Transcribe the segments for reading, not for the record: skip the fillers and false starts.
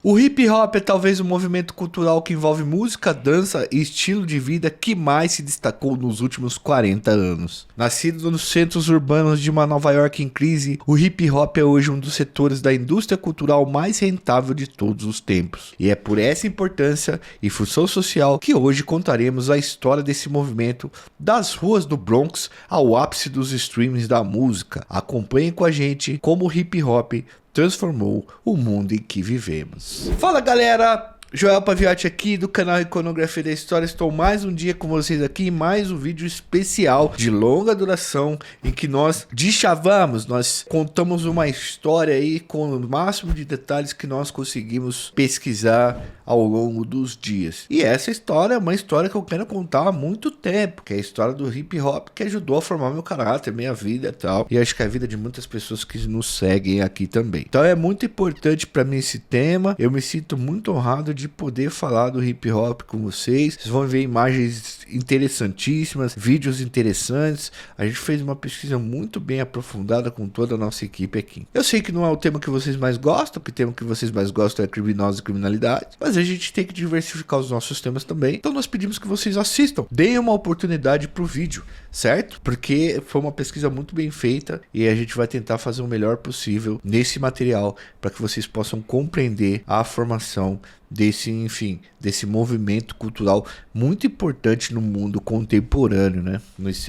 O hip hop é talvez o movimento cultural que envolve música, dança e estilo de vida que mais se destacou nos últimos 40 anos. Nascido nos centros urbanos de uma Nova York em crise, o hip hop é hoje um dos setores da indústria cultural mais rentável de todos os tempos. E é por essa importância e função social que hoje contaremos a história desse movimento das ruas do Bronx ao ápice dos streams da música. Acompanhe com a gente como o hip hop transformou o mundo em que vivemos. Fala galera, Joel Paviotti aqui do canal Iconografia da História. Estou mais um dia com vocês aqui em mais um vídeo especial de longa duração em que nós deschavamos, nós contamos uma história aí com o máximo de detalhes que nós conseguimos pesquisar ao longo dos dias. E essa história é uma história que eu quero contar há muito tempo, que é a história do hip hop que ajudou a formar meu caráter, minha vida e tal. E acho que é a vida de muitas pessoas que nos seguem aqui também. Então é muito importante para mim esse tema. Eu me sinto muito honrado de poder falar do hip hop com vocês. Vocês vão ver imagens interessantíssimas, vídeos interessantes. A gente fez uma pesquisa muito bem aprofundada com toda a nossa equipe aqui. Eu sei que não é o tema que vocês mais gostam, que o tema que vocês mais gostam é criminosos e criminalidade, mas a gente tem que diversificar os nossos temas também. Então nós pedimos que vocês assistam, deem uma oportunidade pro vídeo, certo? Porque foi uma pesquisa muito bem feita e a gente vai tentar fazer o melhor possível nesse material para que vocês possam compreender a formação desse movimento cultural muito importante no mundo contemporâneo, né?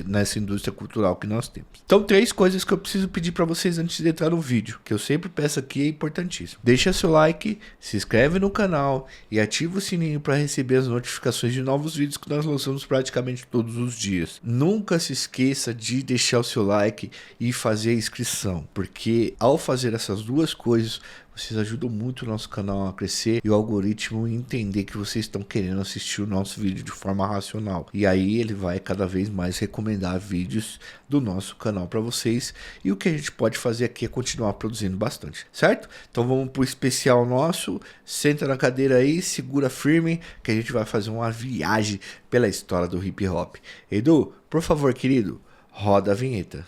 Nessa indústria cultural que nós temos. Então, 3 coisas que eu preciso pedir para vocês antes de entrar no vídeo, que eu sempre peço aqui, é importantíssimo. Deixa seu like, se inscreve no canal e ativa o sininho para receber as notificações de novos vídeos que nós lançamos praticamente todos os dias. Nunca se esqueça de deixar o seu like e fazer a inscrição, porque ao fazer essas 2 coisas, vocês ajudam muito o nosso canal a crescer e o algoritmo entender que vocês estão querendo assistir o nosso vídeo de forma racional. E aí ele vai cada vez mais recomendar vídeos do nosso canal para vocês. E o que a gente pode fazer aqui é continuar produzindo bastante, certo? Então vamos pro especial nosso. Senta na cadeira aí, segura firme, que a gente vai fazer uma viagem pela história do hip hop. Edu, por favor, querido, roda a vinheta.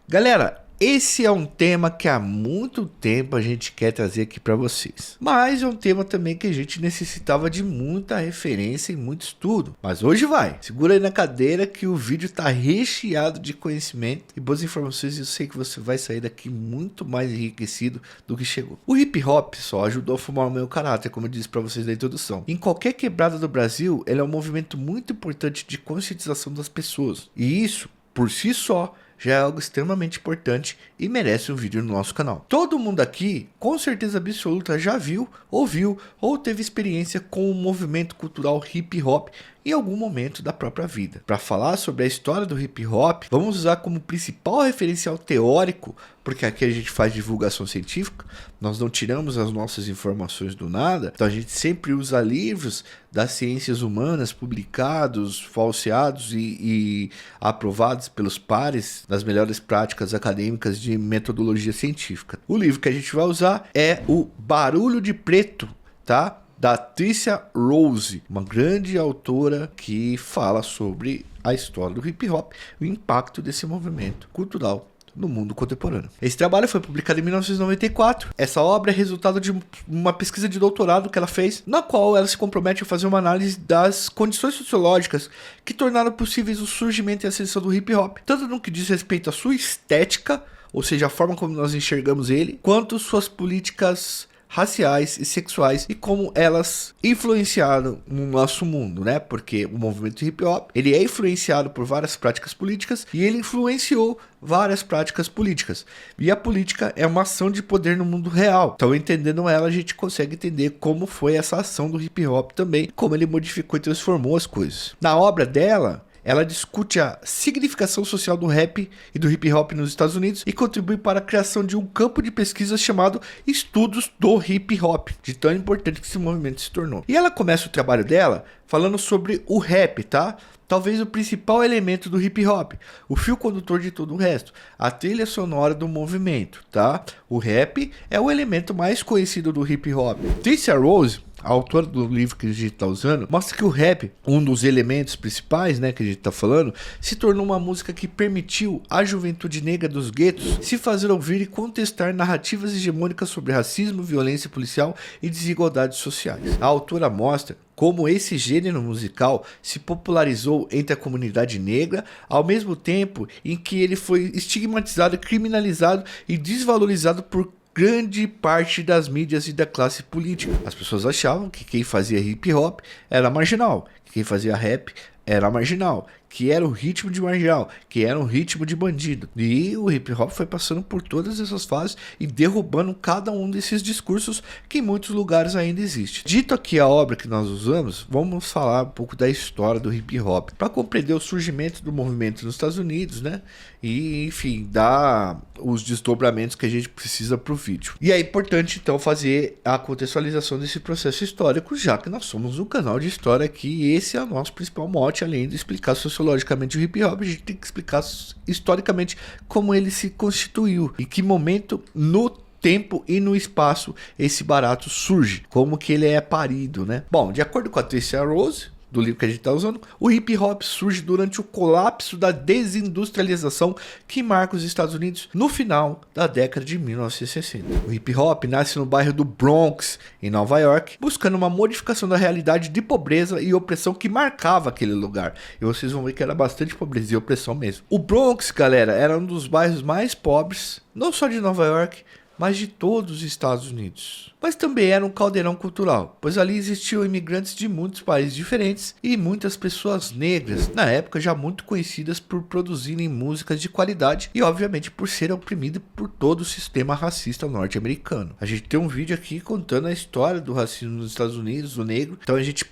Galera, esse é um tema que há muito tempo a gente quer trazer aqui para vocês. Mas é um tema também que a gente necessitava de muita referência e muito estudo. Mas hoje vai. Segura aí na cadeira que o vídeo está recheado de conhecimento e boas informações. Eu sei que você vai sair daqui muito mais enriquecido do que chegou. O hip hop só ajudou a formar o meu caráter, como eu disse para vocês na introdução. Em qualquer quebrada do Brasil, ele é um movimento muito importante de conscientização das pessoas. E isso, por si só, já é algo extremamente importante e merece um vídeo no nosso canal. Todo mundo aqui, com certeza absoluta, já viu, ouviu ou teve experiência com o movimento cultural hip hop em algum momento da própria vida. Para falar sobre a história do hip hop, vamos usar como principal referencial teórico, porque aqui a gente faz divulgação científica, nós não tiramos as nossas informações do nada, então a gente sempre usa livros das ciências humanas publicados, falseados e aprovados pelos pares das melhores práticas acadêmicas de metodologia científica. O livro que a gente vai usar é o Barulho de Preto, tá? Da Tricia Rose, uma grande autora que fala sobre a história do hip hop e o impacto desse movimento cultural no mundo contemporâneo. Esse trabalho foi publicado em 1994. Essa obra é resultado de uma pesquisa de doutorado que ela fez, na qual ela se compromete a fazer uma análise das condições sociológicas que tornaram possíveis o surgimento e a ascensão do hip hop, tanto no que diz respeito à sua estética, ou seja, a forma como nós enxergamos ele, quanto suas políticas raciais e sexuais e como elas influenciaram no nosso mundo, né? Porque o movimento hip hop, ele é influenciado por várias práticas políticas e ele influenciou várias práticas políticas. E a política é uma ação de poder no mundo real. Então, entendendo ela, a gente consegue entender como foi essa ação do hip hop também, como ele modificou e transformou as coisas. Na obra dela, ela discute a significação social do rap e do hip hop nos Estados Unidos e contribui para a criação de um campo de pesquisa chamado Estudos do Hip Hop, de tão importante que esse movimento se tornou. E ela começa o trabalho dela falando sobre o rap, tá? Talvez o principal elemento do hip hop, o fio condutor de todo o resto, a trilha sonora do movimento, tá? O rap é o elemento mais conhecido do hip hop. Tricia Rose, a autora do livro que a gente está usando, mostra que o rap, um dos elementos principais, né, que a gente está falando, se tornou uma música que permitiu à juventude negra dos guetos se fazer ouvir e contestar narrativas hegemônicas sobre racismo, violência policial e desigualdades sociais. A autora mostra como esse gênero musical se popularizou entre a comunidade negra, ao mesmo tempo em que ele foi estigmatizado, criminalizado e desvalorizado por grande parte das mídias e da classe política. As pessoas achavam que quem fazia hip hop era marginal, que quem fazia rap era marginal, que era o ritmo de marginal, que era um ritmo de bandido. E o hip hop foi passando por todas essas fases e derrubando cada um desses discursos que em muitos lugares ainda existe. Dito aqui a obra que nós usamos, vamos falar um pouco da história do hip hop, para compreender o surgimento do movimento nos Estados Unidos, né? E, enfim, dar os desdobramentos que a gente precisa para o vídeo. E é importante, então, fazer a contextualização desse processo histórico, já que nós somos um canal de história aqui e esse é o nosso principal mote, além de explicar sociologicamente o hip hop, a gente tem que explicar historicamente como ele se constituiu, em que momento no tempo e no espaço esse barato surge, como que ele é parido, né? Bom, de acordo com a Tricia Rose, do livro que a gente está usando, o hip hop surge durante o colapso da desindustrialização que marca os Estados Unidos no final da década de 1960. O hip hop nasce no bairro do Bronx, em Nova York, buscando uma modificação da realidade de pobreza e opressão que marcava aquele lugar. E vocês vão ver que era bastante pobreza e opressão mesmo. O Bronx, galera, era um dos bairros mais pobres, não só de Nova York, mas de todos os Estados Unidos. Mas também era um caldeirão cultural, pois ali existiam imigrantes de muitos países diferentes e muitas pessoas negras, na época já muito conhecidas por produzirem músicas de qualidade e obviamente por serem oprimidas por todo o sistema racista norte-americano. A gente tem um vídeo aqui contando a história do racismo nos Estados Unidos, do negro, então a gente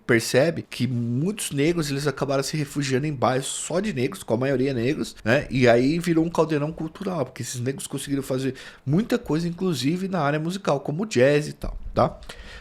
percebe que muitos negros eles acabaram se refugiando em bairros só de negros, com a maioria negros, né? E aí virou um caldeirão cultural, porque esses negros conseguiram fazer muita coisa, inclusive na área musical, como jazz e tal, tá?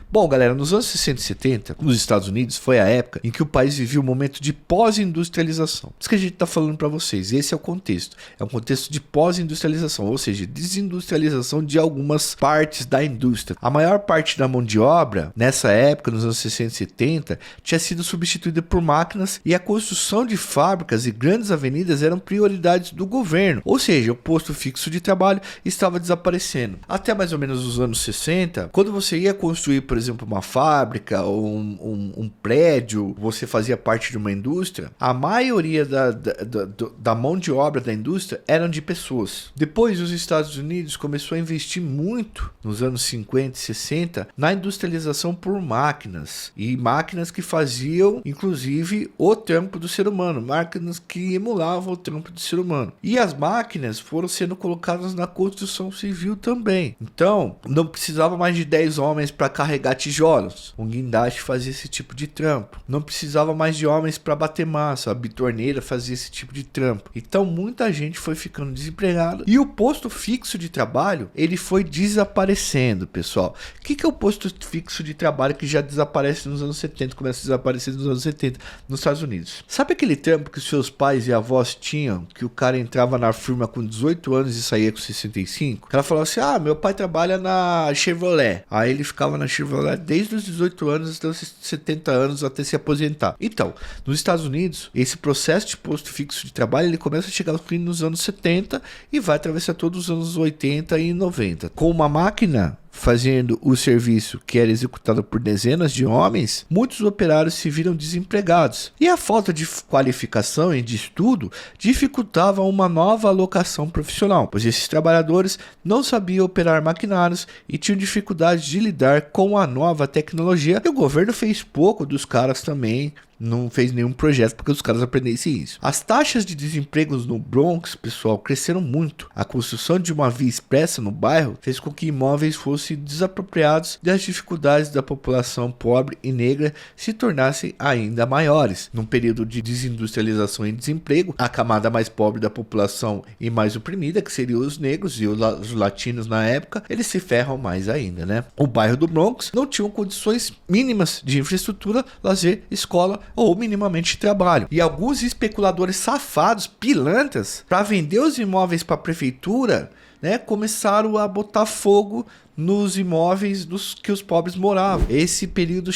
Bom, galera, nos anos 60 e 70, nos Estados Unidos, foi a época em que o país vivia um momento de pós-industrialização. Isso que a gente está falando para vocês, esse é o contexto. É um contexto de pós-industrialização, ou seja, desindustrialização de algumas partes da indústria. A maior parte da mão de obra, nessa época, nos anos 60 e 70, tinha sido substituída por máquinas e a construção de fábricas e grandes avenidas eram prioridades do governo. Ou seja, o posto fixo de trabalho estava desaparecendo. Até mais ou menos os anos 60, quando você ia construir, por exemplo, uma fábrica ou um prédio, você fazia parte de uma indústria, a maioria da mão de obra da indústria eram de pessoas. Depois, os Estados Unidos começou a investir muito, nos anos 50 e 60, na industrialização por máquinas. E máquinas que faziam, inclusive, o trampo do ser humano. Máquinas que emulavam o trampo do ser humano. E as máquinas foram sendo colocadas na construção civil também. Então, não precisava mais de 10 homens para carregar tijolos. Um guindaste fazia esse tipo de trampo. Não precisava mais de homens para bater massa. A bitorneira fazia esse tipo de trampo. Então muita gente foi ficando desempregada e o posto fixo de trabalho ele foi desaparecendo, pessoal. O que é o posto fixo de trabalho que já desaparece nos anos 70, começa a desaparecer nos anos 70 nos Estados Unidos? Sabe aquele trampo que seus pais e avós tinham, que o cara entrava na firma com 18 anos e saía com 65? O cara falava assim, meu pai trabalha na Chevrolet. Aí ele ficava na Chevrolet desde os 18 anos até os 70 anos até se aposentar. Então, nos Estados Unidos, esse processo de posto fixo de trabalho ele começa a chegar ao fim nos anos 70 e vai atravessar todos os anos 80 e 90. Com uma máquina fazendo o serviço que era executado por dezenas de homens, muitos operários se viram desempregados. E a falta de qualificação e de estudo dificultava uma nova alocação profissional, pois esses trabalhadores não sabiam operar maquinários e tinham dificuldade de lidar com a nova tecnologia. E o governo fez pouco dos caras também, não fez nenhum projeto porque os caras aprendessem isso. As taxas de desemprego no Bronx, pessoal, cresceram muito. A construção de uma via expressa no bairro fez com que imóveis fossem desapropriados e as dificuldades da população pobre e negra se tornassem ainda maiores. Num período de desindustrialização e desemprego, a camada mais pobre da população e mais oprimida, que seriam os negros e os latinos na época, eles se ferram mais ainda, né? O bairro do Bronx não tinha condições mínimas de infraestrutura, lazer, escola ou minimamente trabalho. E alguns especuladores safados, pilantras, para vender os imóveis para a prefeitura, né, começaram a botar fogo nos imóveis que os pobres moravam. Esse período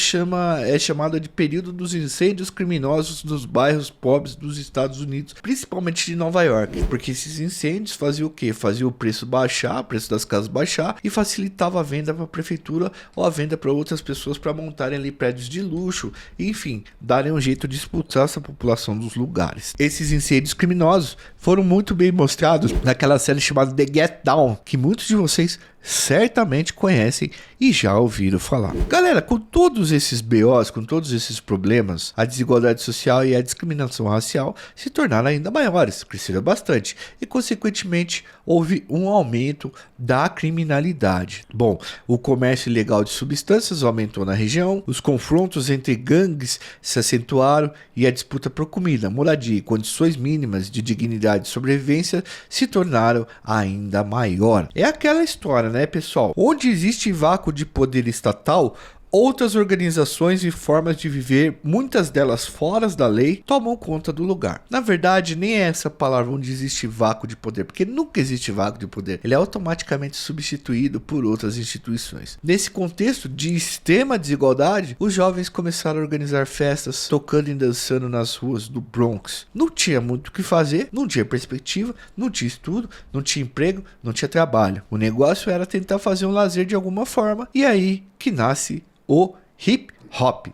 é chamado de período dos incêndios criminosos nos bairros pobres dos Estados Unidos, principalmente de Nova York, porque esses incêndios faziam o quê? Faziam o preço baixar, o preço das casas baixar, e facilitava a venda para a prefeitura ou a venda para outras pessoas para montarem ali prédios de luxo, e, enfim, darem um jeito de expulsar essa população dos lugares. Esses incêndios criminosos foram muito bem mostrados naquela série chamada The Get Down, que muitos de vocês certamente conhecem e já ouviram falar. Galera, com todos esses BOs, com todos esses problemas, a desigualdade social e a discriminação racial se tornaram ainda maiores, cresceram bastante e, consequentemente, houve um aumento da criminalidade. Bom, o comércio ilegal de substâncias aumentou na região, os confrontos entre gangues se acentuaram e a disputa por comida, moradia e condições mínimas de dignidade e sobrevivência se tornaram ainda maior. É aquela história, né, pessoal? Onde existe vácuo de poder estatal, outras organizações e formas de viver, muitas delas fora da lei, tomam conta do lugar. Na verdade, nem é essa palavra onde existe vácuo de poder, porque nunca existe vácuo de poder. Ele é automaticamente substituído por outras instituições. Nesse contexto de extrema desigualdade, os jovens começaram a organizar festas, tocando e dançando nas ruas do Bronx. Não tinha muito o que fazer, não tinha perspectiva, não tinha estudo, não tinha emprego, não tinha trabalho. O negócio era tentar fazer um lazer de alguma forma, e aí que nasce o hip hop.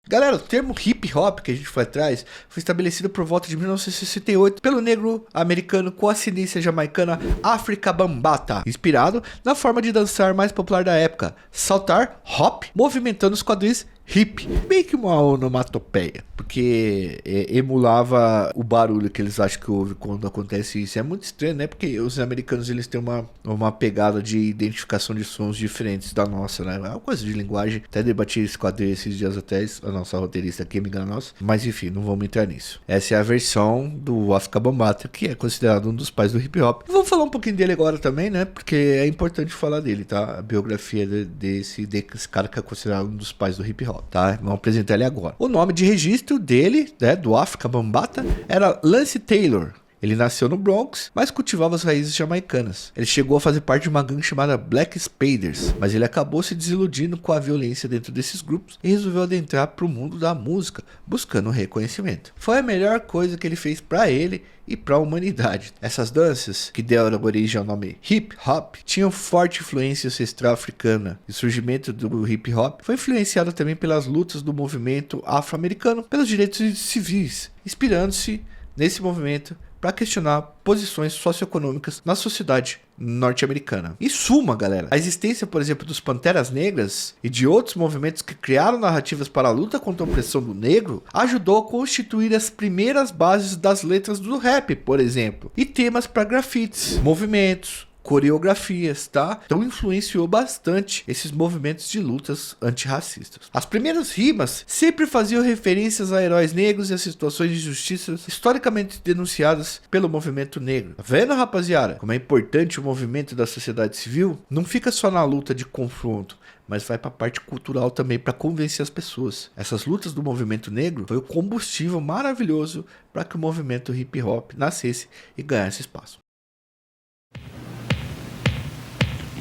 Galera, o termo hip hop que a gente foi atrás foi estabelecido por volta de 1968 pelo negro americano com ascendência jamaicana Afrika Bambaataa, inspirado na forma de dançar mais popular da época, saltar, hop, movimentando os quadris hip, meio que uma onomatopeia, porque emulava o barulho que eles acham que houve quando acontece isso. É muito estranho, né? Porque os americanos, eles têm uma pegada de identificação de sons diferentes da nossa, né? É uma coisa de linguagem. Até debati esse quadro esses dias até, a nossa roteirista aqui me engana nossa. Mas enfim, não vamos entrar nisso. Essa é a versão do Afrika Bambaataa, que é considerado um dos pais do hip hop. Vamos falar um pouquinho dele agora também, né? Porque é importante falar dele, tá? A biografia desse cara que é considerado um dos pais do hip hop. Tá? Vamos apresentar ele agora. O nome de registro dele, né, do Afrika Bambaataa, era Lance Taylor. Ele nasceu no Bronx, mas cultivava as raízes jamaicanas. Ele chegou a fazer parte de uma gangue chamada Black Spaders, mas ele acabou se desiludindo com a violência dentro desses grupos e resolveu adentrar para o mundo da música, buscando reconhecimento. Foi a melhor coisa que ele fez para ele e para a humanidade. Essas danças, que deram origem ao nome hip hop, tinham forte influência ancestral africana. O surgimento do hip hop foi influenciado também pelas lutas do movimento afro-americano pelos direitos civis, inspirando-se nesse movimento para questionar posições socioeconômicas na sociedade norte-americana. Em suma, galera, a existência, por exemplo, dos Panteras Negras e de outros movimentos que criaram narrativas para a luta contra a opressão do negro ajudou a constituir as primeiras bases das letras do rap, por exemplo, e temas para grafites, movimentos, coreografias, tá? Então influenciou bastante esses movimentos de lutas antirracistas. As primeiras rimas sempre faziam referências a heróis negros e a situações de injustiças historicamente denunciadas pelo movimento negro. Tá vendo, rapaziada? Como é importante o movimento da sociedade civil? Não fica só na luta de confronto, mas vai para a parte cultural também, para convencer as pessoas. Essas lutas do movimento negro foi o combustível maravilhoso para que o movimento hip hop nascesse e ganhasse espaço.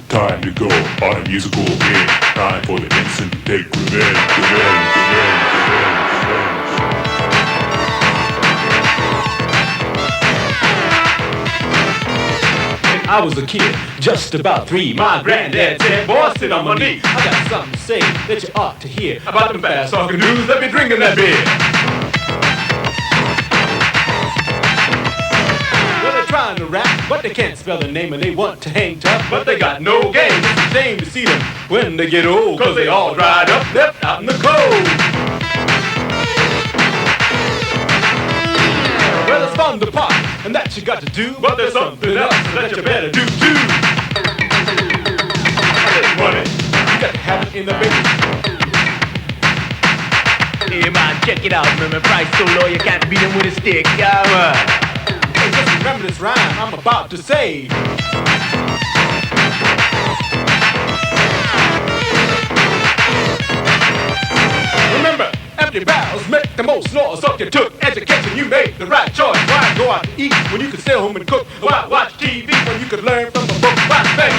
Time to go on a musical game. Time for the innocent to take revenge. I was a kid, just about 3. My granddad said, boy, sit on my knee. I got something to say that you ought to hear about them fast talking dudes that be drinking that beer. Well, they're trying to rap, but they can't spell the name and they want to hang tough, but they got no game. It's a shame to see them when they get old, cause they all dried up, left out in the cold. Well, it's fun to pop, and that you got to do, but there's something else that you better do too. Money, you got to have it in the bank. Hey man, check it out, remember Price so low you can't beat him with a stick, yeah man. Hey, just remember this rhyme I'm about to say. Remember, empty barrels make the most noise. So if you took education, you made the right choice. Why go out to eat when you could stay home and cook? Why watch TV when you could learn from a book? Why think?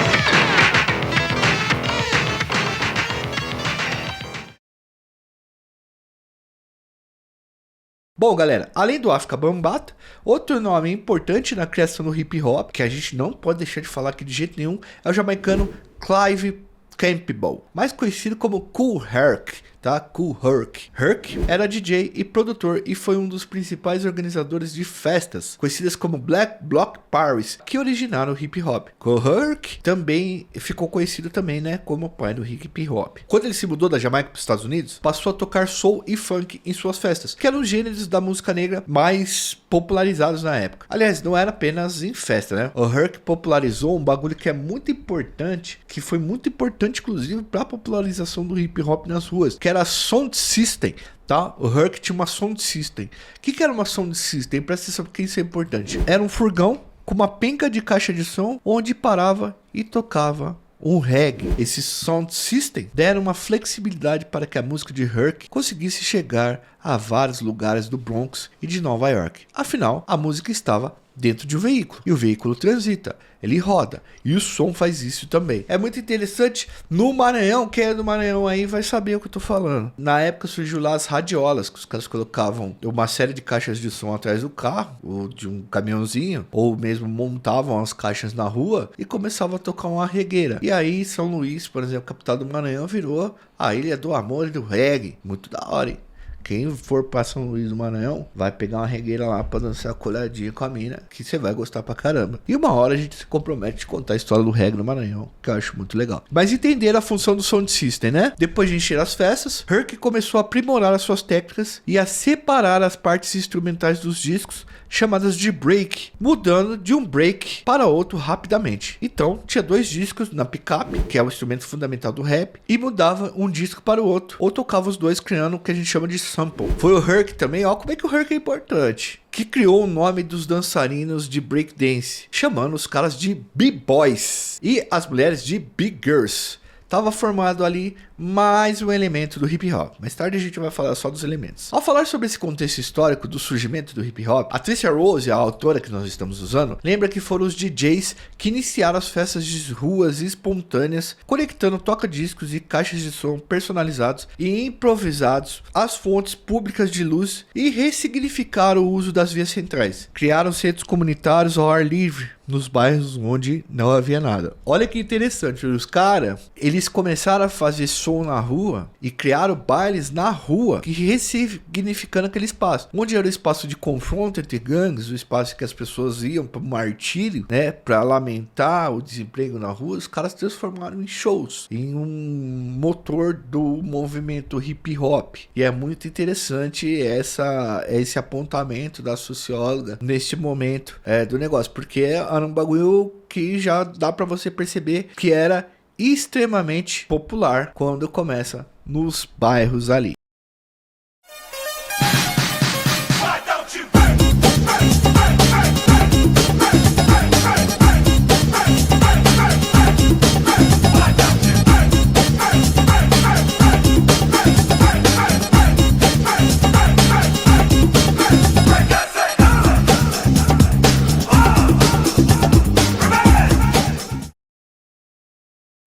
Bom, galera, além do Afrika Bambaataa, outro nome importante na criação do hip hop, que a gente não pode deixar de falar aqui de jeito nenhum, é o jamaicano Clive Campbell, mais conhecido como Kool Herc, tá? Kool Herc. Herc era DJ e produtor e foi um dos principais organizadores de festas, conhecidas como Black Bloc Parties, que originaram o hip hop. Kool Herc também ficou conhecido também, né, como o pai do hip hop. Quando ele se mudou da Jamaica para os Estados Unidos, passou a tocar soul e funk em suas festas, que eram gêneros da música negra mais popularizados na época. Aliás, não era apenas em festa, né? O Herc popularizou um bagulho que é muito importante, que foi muito importante inclusive para a popularização do hip hop nas ruas, que era a Sound System, tá? O Herc tinha uma Sound System. O que era uma Sound System? Presta atenção porque isso é importante. Era um furgão com uma penca de caixa de som onde parava e tocava um reggae. Esse Sound System deram uma flexibilidade para que a música de Herc conseguisse chegar a vários lugares do Bronx e de Nova York. Afinal, a música estava dentro de um veículo, e o veículo transita, ele roda, e o som faz isso também. É muito interessante. No Maranhão, quem é do Maranhão aí vai saber o que eu tô falando. Na época surgiu lá as radiolas, que os caras colocavam uma série de caixas de som atrás do carro, ou de um caminhãozinho, ou mesmo montavam as caixas na rua e começavam a tocar uma regueira. E aí São Luís, por exemplo, capital do Maranhão, virou a ilha do amor e do reggae. Muito da hora, hein? Quem for para São Luís do Maranhão vai pegar uma regueira lá para dançar colhadinha com a mina, que você vai gostar pra caramba. E uma hora a gente se compromete a contar a história do reggae no Maranhão, que eu acho muito legal. Mas entenderam a função do Sound System, né? Depois de encher as festas, Herc começou a aprimorar as suas técnicas e a separar as partes instrumentais dos discos, chamadas de break, mudando de um break para outro rapidamente. Então, tinha dois discos na picape, que é o instrumento fundamental do rap, e mudava um disco para o outro, ou tocava os dois criando o que a gente chama de sample. Foi o Herc também, ó como é que o Herc é importante, que criou o nome dos dançarinos de breakdance, chamando os caras de B-Boys e as mulheres de Big Girls. Tava formado ali mais um elemento do hip hop. Mais tarde a gente vai falar só dos elementos. Ao falar sobre esse contexto histórico do surgimento do hip hop, a Tricia Rose, a autora que nós estamos usando, lembra que foram os DJs que iniciaram as festas de ruas espontâneas, conectando toca-discos e caixas de som personalizados e improvisados às fontes públicas de luz e ressignificaram o uso das vias centrais. Criaram centros comunitários ao ar livre nos bairros onde não havia nada. Olha que interessante, os caras, eles começaram a fazer som na rua e criaram bailes na rua, que ressignificando aquele espaço, onde era o espaço de confronto entre gangues, o espaço que as pessoas iam para o martírio, né, para lamentar o desemprego na rua. Os caras transformaram em shows, em um motor do movimento hip hop. E é muito interessante esse apontamento da socióloga neste momento do negócio, porque era um bagulho que já dá para você perceber que era extremamente popular quando começa nos bairros ali.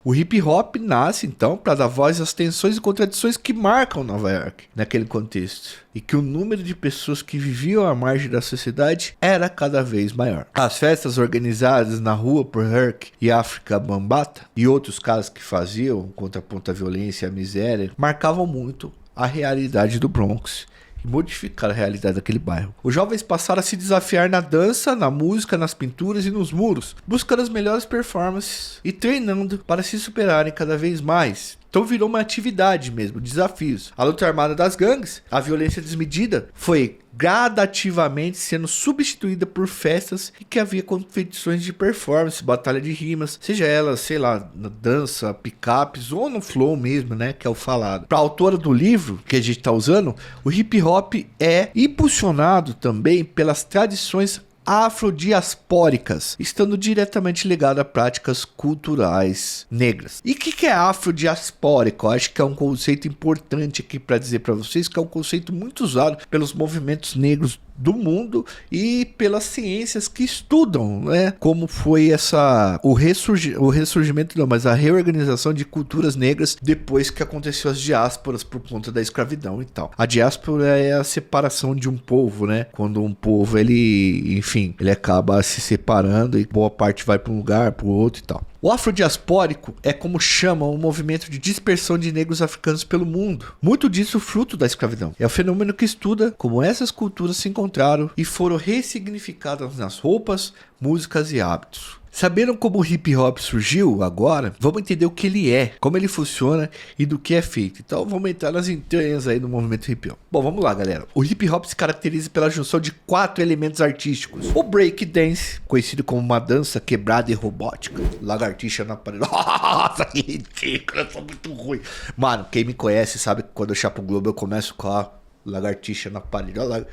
O hip hop nasce então para dar voz às tensões e contradições que marcam Nova York naquele contexto, e que o número de pessoas que viviam à margem da sociedade era cada vez maior. As festas organizadas na rua por Herc e África Bambata e outros caras que faziam contraponto à violência e à miséria marcavam muito a realidade do Bronx e modificar a realidade daquele bairro. Os jovens passaram a se desafiar na dança, na música, nas pinturas e nos muros, buscando as melhores performances e treinando para se superarem cada vez mais. Então virou uma atividade mesmo, desafios. A luta armada das gangues, a violência desmedida, foi gradativamente sendo substituída por festas em que havia competições de performance, batalha de rimas, seja elas, sei lá, na dança, picapes ou no flow mesmo, né, que é o falado. Para a autora do livro que a gente está usando, o hip hop é impulsionado também pelas tradições afrodiaspóricas, estando diretamente ligado a práticas culturais negras. E o que é afrodiaspórico? Eu acho que é um conceito importante aqui para dizer para vocês, que é um conceito muito usado pelos movimentos negros do mundo e pelas ciências que estudam, né, como foi o ressurgimento não, mas a reorganização de culturas negras depois que aconteceu as diásporas por conta da escravidão e tal. A diáspora é a separação de um povo, né, quando um povo ele acaba se separando e boa parte vai para um lugar, para o outro e tal. O afrodiaspórico é como chamam o movimento de dispersão de negros africanos pelo mundo. Muito disso fruto da escravidão. É o fenômeno que estuda como essas culturas se encontraram e foram ressignificadas nas roupas, músicas e hábitos. Sabendo como o hip hop surgiu agora, vamos entender o que ele é, como ele funciona e do que é feito. Então vamos entrar nas entranhas aí do movimento hip hop. Bom, vamos lá, galera. O hip hop se caracteriza pela junção de 4 elementos artísticos. O break dance, conhecido como uma dança quebrada e robótica. Lagartixa na parede. Nossa, que ridículo, eu sou muito ruim. Mano, quem me conhece sabe que quando eu chapo o Globo eu começo com a lagartixa na parede. Olha lá.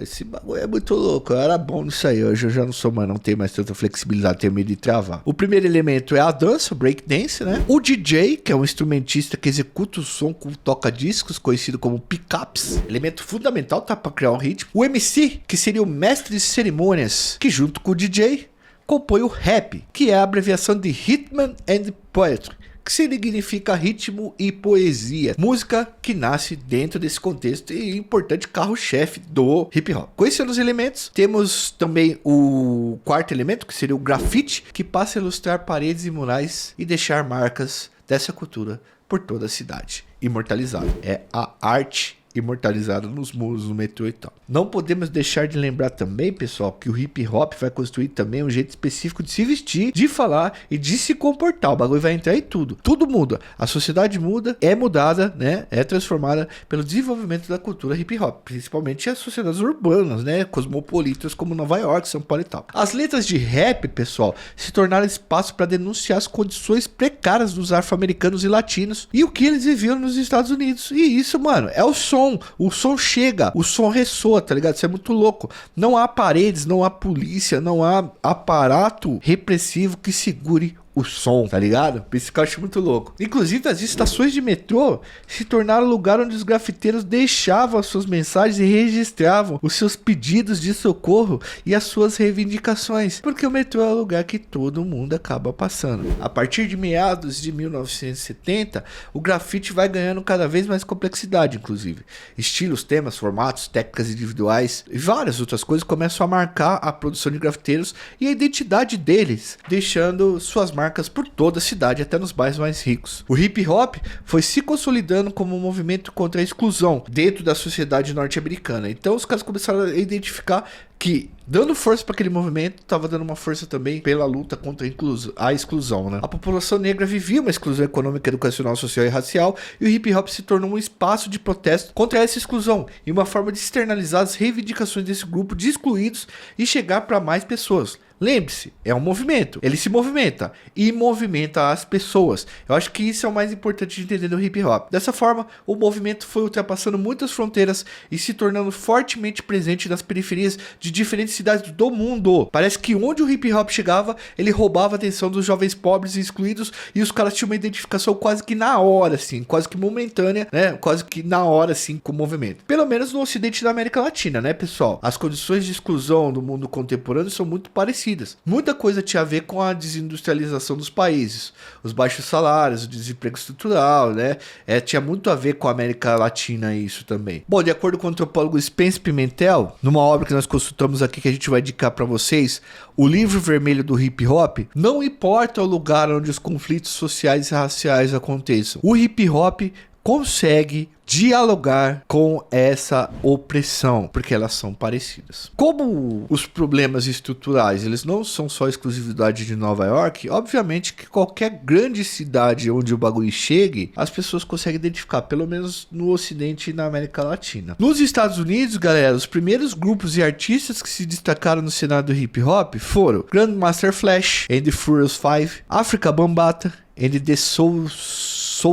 Esse bagulho é muito louco, eu era bom nisso aí, hoje eu já não sou mais, não tenho mais tanta flexibilidade, tenho medo de travar. O primeiro elemento é a dança, o breakdance, né? O DJ, que é um instrumentista que executa o som com toca-discos, conhecido como pickups, elemento fundamental, tá, pra criar um ritmo. O MC, que seria o mestre de cerimônias, que junto com o DJ, compõe o rap, que é a abreviação de Rhythm and Poetry, que significa ritmo e poesia. Música que nasce dentro desse contexto e importante carro-chefe do hip hop. Conhecendo os elementos, temos também o quarto elemento, que seria o grafite, que passa a ilustrar paredes e murais e deixar marcas dessa cultura por toda a cidade. Imortalizado. É a arte imortalizada nos muros, no metrô e tal. Não podemos deixar de lembrar também, pessoal, que o hip hop vai construir também um jeito específico de se vestir, de falar e de se comportar. O bagulho vai entrar em tudo. Tudo muda. A sociedade muda, é mudada, né? É transformada pelo desenvolvimento da cultura hip hop, principalmente as sociedades urbanas, né? Cosmopolitas como Nova York, São Paulo e tal. As letras de rap, pessoal, se tornaram espaço para denunciar as condições precárias dos afro-americanos e latinos e o que eles viviam nos Estados Unidos. E isso, mano, é o som. O som chega, o som ressoa, tá ligado? Isso é muito louco. Não há paredes, não há polícia, não há aparato repressivo que segure o som, tá ligado? Isso que eu acho muito louco. Inclusive, as estações de metrô se tornaram lugar onde os grafiteiros deixavam as suas mensagens e registravam os seus pedidos de socorro e as suas reivindicações, porque o metrô é o lugar que todo mundo acaba passando. A partir de meados de 1970, o grafite vai ganhando cada vez mais complexidade, inclusive. Estilos, temas, formatos, técnicas individuais e várias outras coisas começam a marcar a produção de grafiteiros e a identidade deles, deixando suas marcas por toda a cidade, até nos bairros mais ricos. O hip hop foi se consolidando como um movimento contra a exclusão dentro da sociedade norte-americana. Então os caras começaram a identificar que, dando força para aquele movimento, estava dando uma força também pela luta contra a exclusão, né? A população negra vivia uma exclusão econômica, educacional, social e racial, e o hip hop se tornou um espaço de protesto contra essa exclusão e uma forma de externalizar as reivindicações desse grupo de excluídos e chegar para mais pessoas. Lembre-se, é um movimento, ele se movimenta e movimenta as pessoas. Eu acho que isso é o mais importante de entender no hip hop. Dessa forma, o movimento foi ultrapassando muitas fronteiras e se tornando fortemente presente nas periferias de de diferentes cidades do mundo. Parece que onde o hip hop chegava, ele roubava a atenção dos jovens pobres e excluídos, e os caras tinham uma identificação quase que na hora, assim, quase que momentânea, né? Quase que na hora, assim, com o movimento. Pelo menos no ocidente da América Latina, né, pessoal? As condições de exclusão do mundo contemporâneo são muito parecidas. Muita coisa tinha a ver com a desindustrialização dos países, os baixos salários, o desemprego estrutural, né? Tinha muito a ver com a América Latina isso também. Bom, de acordo com o antropólogo Spence Pimentel, numa obra que nós consultamos aqui, que a gente vai indicar para vocês, o livro vermelho do hip hop, não importa o lugar onde os conflitos sociais e raciais aconteçam, o hip hop consegue dialogar com essa opressão, porque elas são parecidas. Como os problemas estruturais, eles não são só exclusividade de Nova York, obviamente que qualquer grande cidade onde o bagulho chegue, as pessoas conseguem identificar, pelo menos no Ocidente e na América Latina. Nos Estados Unidos, galera, os primeiros grupos e artistas que se destacaram no cenário do hip hop foram Grandmaster Flash and the Furious Five, Afrika Bambaataa and the Soul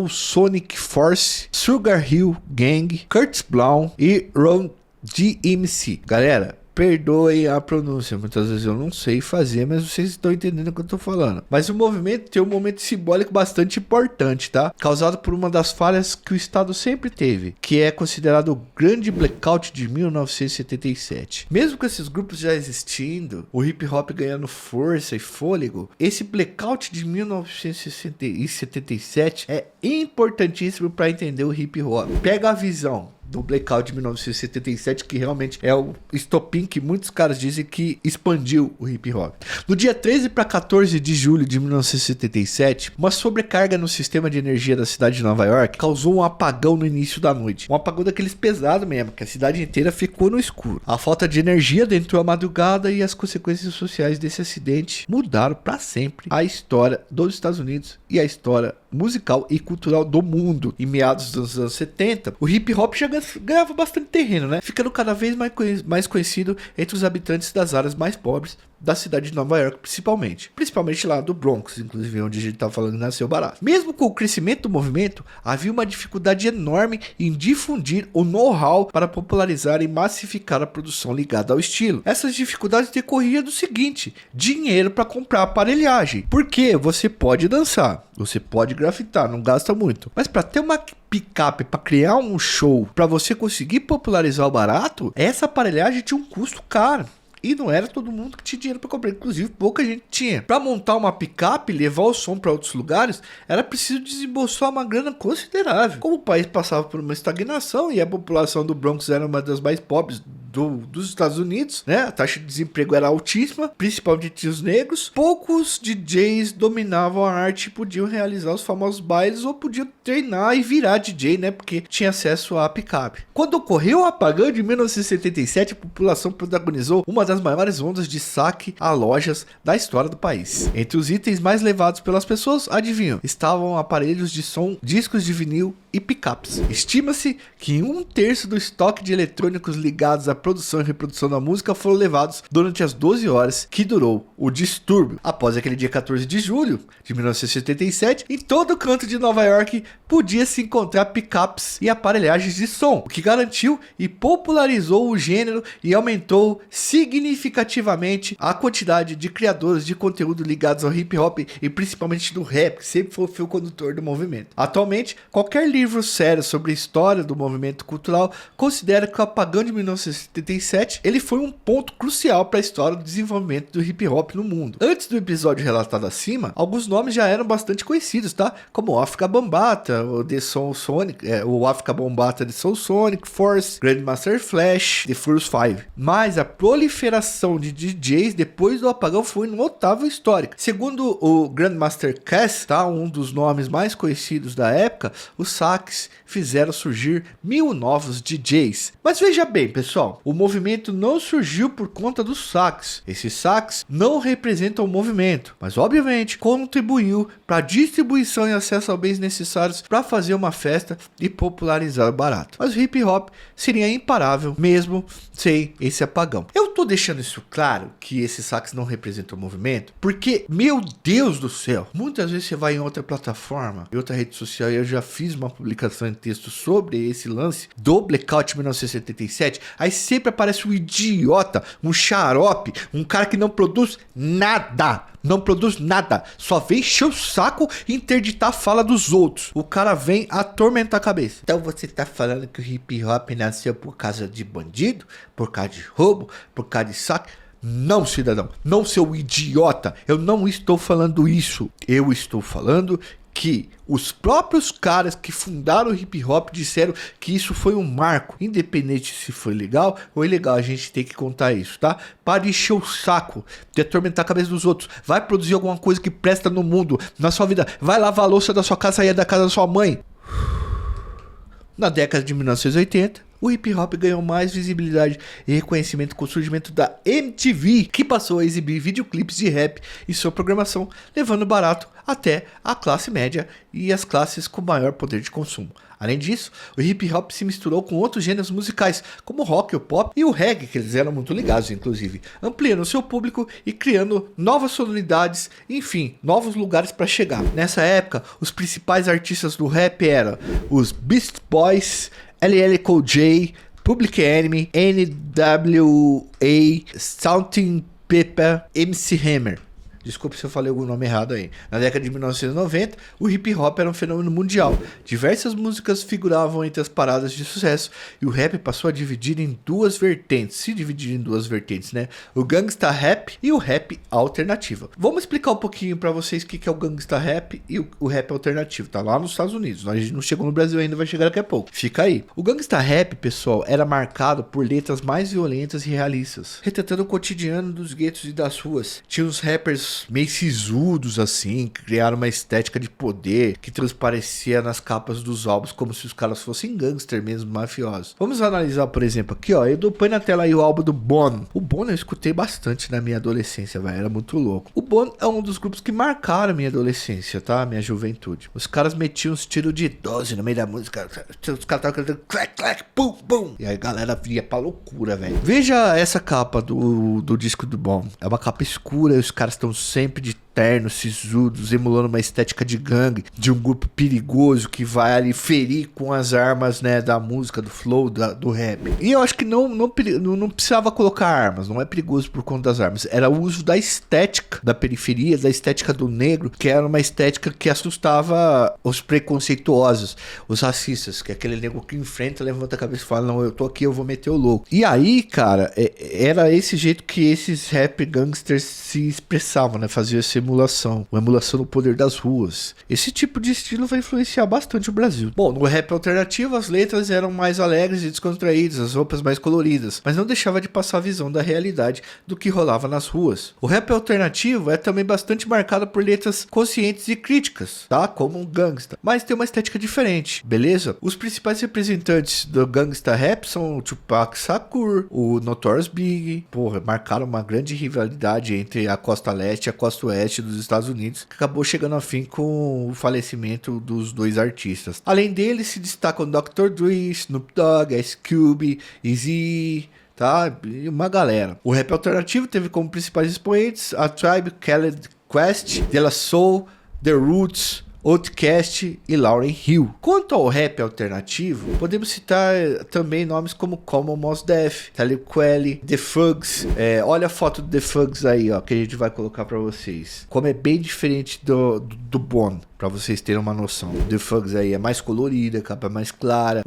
Sonic Force, Sugar Hill Gang, Curtis Blow e Run DMC. Galera, perdoem a pronúncia, muitas vezes eu não sei fazer, mas vocês estão entendendo o que eu tô falando. Mas o movimento tem um momento simbólico bastante importante, tá? Causado por uma das falhas que o Estado sempre teve, que é considerado o grande blackout de 1977. Mesmo com esses grupos já existindo, o hip hop ganhando força e fôlego, esse blackout de 1977 é importantíssimo para entender o hip hop. Pega a visão do blackout de 1977, que realmente é o estopim que muitos caras dizem que expandiu o hip hop. No dia 13 para 14 de julho de 1977, uma sobrecarga no sistema de energia da cidade de Nova York causou um apagão no início da noite. Um apagão daqueles pesados mesmo, que a cidade inteira ficou no escuro. A falta de energia adentrou a madrugada e as consequências sociais desse acidente mudaram para sempre a história dos Estados Unidos e a história musical e cultural do mundo. Em meados dos anos 70, o hip hop já ganhava bastante terreno, né? Ficando cada vez mais conhecido entre os habitantes das áreas mais pobres da cidade de Nova York, principalmente lá do Bronx, inclusive onde a gente tá falando nasceu barato. Mesmo com o crescimento do movimento, havia uma dificuldade enorme em difundir o know-how para popularizar e massificar a produção ligada ao estilo. Essas dificuldades decorriam do seguinte: dinheiro para comprar aparelhagem. Porque você pode dançar, você pode grafitar, não gasta muito, mas para ter uma picape, para criar um show, para você conseguir popularizar o barato, essa aparelhagem tinha um custo caro. E não era todo mundo que tinha dinheiro para comprar, inclusive pouca gente tinha. Para montar uma picape e levar o som para outros lugares, era preciso desembolsar uma grana considerável. Como o país passava por uma estagnação e a população do Bronx era uma das mais pobres dos Estados Unidos, né? A taxa de desemprego era altíssima, principalmente entre os negros. Poucos DJs dominavam a arte e podiam realizar os famosos bailes ou podiam treinar e virar DJ, né? Porque tinha acesso à picape. Quando ocorreu o apagão de 1977, a população protagonizou uma das maiores ondas de saque a lojas da história do país. Entre os itens mais levados pelas pessoas, adivinham, estavam aparelhos de som, discos de vinil e picapes. Estima-se que 1/3 do estoque de eletrônicos ligados à produção e reprodução da música foram levados durante as 12 horas que durou o distúrbio. Após aquele dia 14 de julho de 1977, em todo canto de Nova York podia se encontrar picapes e aparelhagens de som, o que garantiu e popularizou o gênero e aumentou significativamente a quantidade de criadores de conteúdo ligados ao hip hop e principalmente do rap, que sempre foi o fio condutor do movimento. Atualmente, qualquer livro sério sobre a história do movimento cultural considera que o apagão de 1977 ele foi um ponto crucial para a história do desenvolvimento do hip hop no mundo. Antes do episódio relatado acima, alguns nomes já eram bastante conhecidos, tá? Como o Afrika Bambaataa, o The Soul Sonic, o Afrika Bambaataa The Soul Sonic Force, Grandmaster Flash, The Furious Five. Mas a proliferação de DJs depois do apagão foi notável histórica. Segundo o Grandmaster Cass, tá? Um dos nomes mais conhecidos da época, os saques fizeram surgir 1000 novos DJs. Mas veja bem, pessoal, o movimento não surgiu por conta dos saques. Esses saques não representam o movimento, mas obviamente contribuiu para a distribuição e acesso a bens necessários para fazer uma festa e popularizar o barato. Mas o hip hop seria imparável mesmo sem esse apagão. Eu tô deixando isso claro, que esse sax não representa o movimento, porque, meu Deus do céu, muitas vezes você vai em outra plataforma, em outra rede social, e eu já fiz uma publicação em texto sobre esse lance do Blackout 1977, aí sempre aparece um idiota, um xarope, um cara que não produz nada. Não produz nada, só vem encher o saco e interditar a fala dos outros. O cara vem atormentar a cabeça. Então você tá falando que o hip hop nasceu por causa de bandido? Por causa de roubo? Por causa de saco? Não, cidadão, não, seu idiota. Eu não estou falando isso. Eu estou falando que os próprios caras que fundaram o hip hop disseram que isso foi um marco. Independente se foi legal ou ilegal, a gente tem que contar isso, tá? Para de encher o saco, de atormentar a cabeça dos outros. Vai produzir alguma coisa que presta no mundo, na sua vida. Vai lavar a louça da sua casa e da casa da sua mãe. Na década de 1980, o hip hop ganhou mais visibilidade e reconhecimento com o surgimento da MTV, que passou a exibir videoclipes de rap e sua programação, levando barato até a classe média e as classes com maior poder de consumo. Além disso, o hip hop se misturou com outros gêneros musicais, como o rock, o pop e o reggae, que eles eram muito ligados, inclusive, ampliando seu público e criando novas sonoridades, enfim, novos lugares para chegar. Nessa época, os principais artistas do rap eram os Beast Boys, LL Cool J, Public Enemy, NWA, Salt Pepper, MC Hammer. Desculpe se eu falei algum nome errado aí. Na década de 1990, o hip hop era um fenômeno mundial. Diversas músicas figuravam entre as paradas de sucesso e o rap passou a dividir em duas vertentes. Né? O gangsta rap e o rap alternativo. Vamos explicar um pouquinho pra vocês o que é o gangsta rap e o rap alternativo. Tá lá nos Estados Unidos. A gente não chegou no Brasil ainda, vai chegar daqui a pouco. Fica aí. O gangsta rap, pessoal, era marcado por letras mais violentas e realistas, retratando o cotidiano dos guetos e das ruas. Tinha os rappers meio sisudos assim, que criaram uma estética de poder que transparecia nas capas dos álbuns como se os caras fossem gangster mesmo, mafiosos. Vamos analisar, por exemplo, aqui ó, eu põe na tela aí o álbum do Bono. O Bono eu escutei bastante na minha adolescência, velho, era muito louco. O Bono é um dos grupos que marcaram a minha adolescência, tá? Minha juventude. Os caras metiam uns tiros de 12 no meio da música, os caras estavam cantando clac, clac, pum, pum. E aí a galera via pra loucura, velho. Veja essa capa do disco do Bono. É uma capa escura e os caras estão sempre de ternos, sisudos, emulando uma estética de gangue, de um grupo perigoso que vai ali ferir com as armas, né, da música, do flow, do rap. E eu acho que não precisava colocar armas, não é perigoso por conta das armas. Era o uso da estética da periferia, da estética do negro, que era uma estética que assustava os preconceituosos, os racistas, que é aquele negro que enfrenta, levanta a cabeça e fala, não, eu tô aqui, eu vou meter o louco. E aí, cara, era esse jeito que esses rap gangsters se expressavam, né, faziam essa emulação, uma emulação do poder das ruas. Esse tipo de estilo vai influenciar bastante o Brasil. Bom, no rap alternativo as letras eram mais alegres e descontraídas, as roupas mais coloridas, mas não deixava de passar a visão da realidade do que rolava nas ruas. O rap alternativo é também bastante marcado por letras conscientes e críticas, tá? Como um gangsta, mas tem uma estética diferente, beleza? Os principais representantes do gangsta rap são o Tupac Shakur, o Notorious Big, marcaram uma grande rivalidade entre a costa leste e a costa oeste dos Estados Unidos, que acabou chegando ao fim com o falecimento dos dois artistas. Além deles se destacam Dr. Dre, Snoop Dogg, Ice Cube, Eazy, tá? E uma galera. O rap alternativo teve como principais expoentes a Tribe Called Quest, De La Soul, The Roots, Outkast e Lauryn Hill. Quanto ao rap alternativo, podemos citar também nomes como Common Mos Def, Talib Kweli, The Fugs. Olha a foto do The Fugs aí, ó, que a gente vai colocar pra vocês. Como é bem diferente do Bono, pra vocês terem uma noção. O The Fugs aí é mais colorida, a capa é mais clara,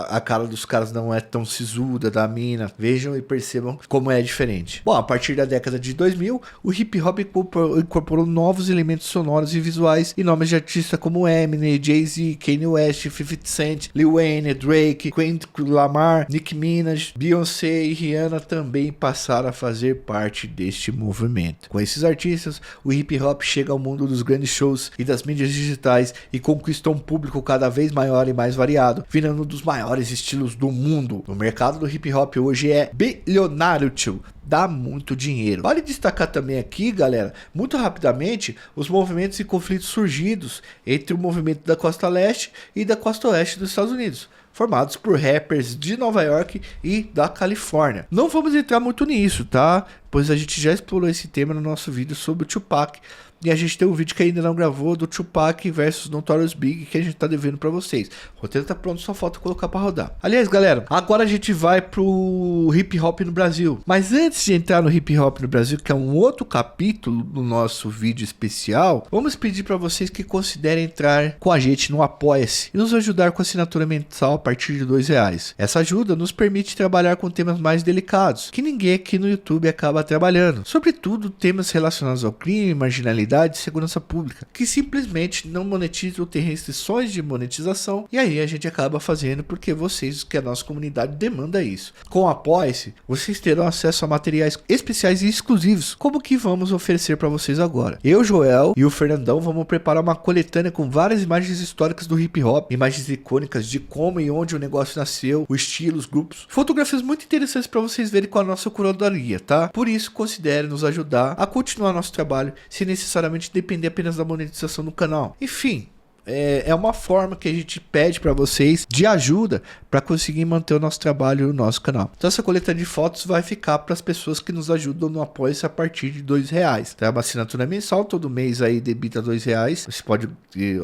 a cara dos caras não é tão sisuda da mina. Vejam e percebam como é diferente. Bom, a partir da década de 2000, o hip hop incorporou novos elementos sonoros e visuais e nomes de artistas como Eminem, Jay-Z, Kanye West, 50 Cent, Lil Wayne, Drake, Kendrick Lamar, Nicki Minaj, Beyoncé e Rihanna também passaram a fazer parte deste movimento. Com esses artistas, o hip hop chega ao mundo dos grandes shows e das mídias digitais e conquistou um público cada vez maior e mais variado, virando um dos maiores estilos do mundo. O mercado do hip hop hoje é bilionário, tio. Dá muito dinheiro. Vale destacar também aqui, galera, muito rapidamente, os movimentos e conflitos surgidos entre o movimento da costa leste e da costa oeste dos Estados Unidos. formados por rappers de Nova York e da Califórnia. Não vamos entrar muito nisso, tá? Pois a gente já explorou esse tema no nosso vídeo sobre o Tupac. E a gente tem um vídeo que ainda não gravou do Tupac versus Notorious Big que a gente tá devendo pra vocês. O roteiro tá pronto, só falta colocar pra rodar. Aliás, galera, agora a gente vai pro hip hop no Brasil. Mas antes de entrar no hip hop no Brasil, que é um outro capítulo do nosso vídeo especial, vamos pedir pra vocês que considerem entrar com a gente no Apoia-se e nos ajudar com a assinatura mensal a partir de R$2. Essa ajuda nos permite trabalhar com temas mais delicados, que ninguém aqui no YouTube acaba trabalhando. Sobretudo temas relacionados ao crime, marginalidade e segurança pública, que simplesmente não monetizam ou têm restrições de monetização, e aí a gente acaba fazendo porque vocês, que a nossa comunidade demanda isso. Com o Apoia-se, vocês terão acesso a materiais especiais e exclusivos, como o que vamos oferecer para vocês agora. Eu, Joel e o Fernandão vamos preparar uma coletânea com várias imagens históricas do hip hop, imagens icônicas de como e onde o negócio nasceu, o estilo, os grupos, fotografias muito interessantes para vocês verem com a nossa curadoria, tá? Por isso, considere nos ajudar a continuar nosso trabalho, se necessário depender apenas da monetização do canal. Enfim, é uma forma que a gente pede para vocês de ajuda para conseguir manter o nosso trabalho no nosso canal. Então essa coleta de fotos vai ficar para as pessoas que nos ajudam no Apoia-se a partir de R$2. Então é uma assinatura mensal, todo mês aí debita R$2. Você pode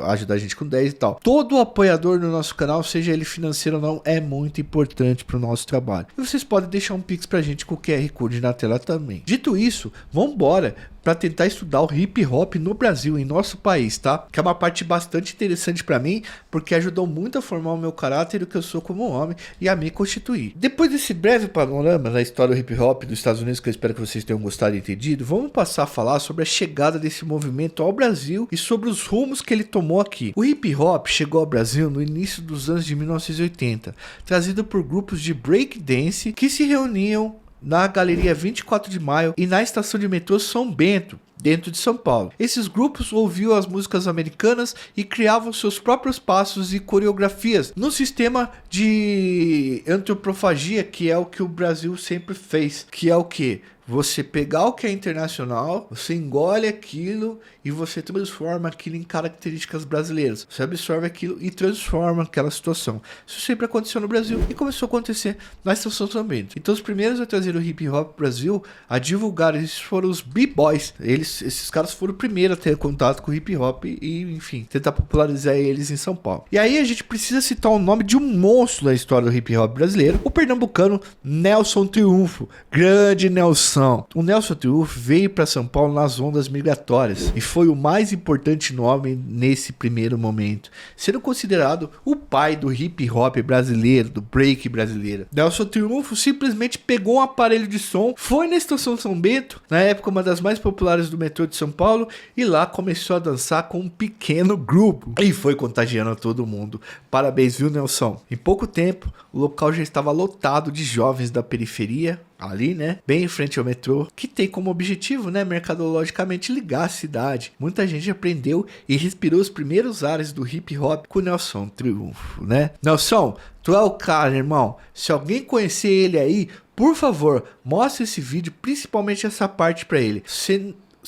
ajudar a gente com 10 e tal. Todo apoiador no nosso canal, seja ele financeiro ou não, é muito importante para o nosso trabalho. E vocês podem deixar um pix pra gente com o QR Code na tela também. Dito isso, vamos embora para tentar estudar o hip hop no Brasil, em nosso país, tá? Que é uma parte bastante interessante para mim, porque ajudou muito a formar o meu caráter e o que eu sou como homem e a me constituir. Depois desse breve panorama da história do hip hop dos Estados Unidos, que eu espero que vocês tenham gostado e entendido, vamos passar a falar sobre a chegada desse movimento ao Brasil e sobre os rumos que ele tomou aqui. O hip hop chegou ao Brasil no início dos anos de 1980, trazido por grupos de breakdance que se reuniam na Galeria 24 de Maio e na estação de metrô São Bento, dentro de São Paulo. Esses grupos ouviam as músicas americanas e criavam seus próprios passos e coreografias no sistema de antropofagia, que é o que o Brasil sempre fez, que é o que? Você pegar o que é internacional, você engole aquilo e você transforma aquilo em características brasileiras. Você absorve aquilo e transforma aquela situação. Isso sempre aconteceu no Brasil e começou a acontecer na estação São Bento. Então os primeiros a trazer o hip hop pro Brasil, a divulgar isso, foram os B-Boys. Esses caras foram o primeiro a ter contato com o hip hop e, enfim, tentar popularizar eles em São Paulo. E aí a gente precisa citar o nome de um monstro da história do hip hop brasileiro, o pernambucano Nelson Triunfo. Grande Nelson. O Nelson Triunfo veio para São Paulo nas ondas migratórias e foi o mais importante nome nesse primeiro momento, sendo considerado o pai do hip hop brasileiro, do break brasileiro. Nelson Triunfo simplesmente pegou um aparelho de som, foi na estação São Bento, na época uma das mais populares do metrô de São Paulo, e lá começou a dançar com um pequeno grupo e foi contagiando a todo mundo. Parabéns, viu, Nelson? Em pouco tempo, o local já estava lotado de jovens da periferia, ali, né, bem em frente ao metrô, que tem como objetivo, né, mercadologicamente ligar a cidade. Muita gente aprendeu e respirou os primeiros ares do hip hop com Nelson Triunfo, né? Nelson, tu é o cara, irmão. Se alguém conhecer ele aí, por favor, mostre esse vídeo, principalmente essa parte pra ele.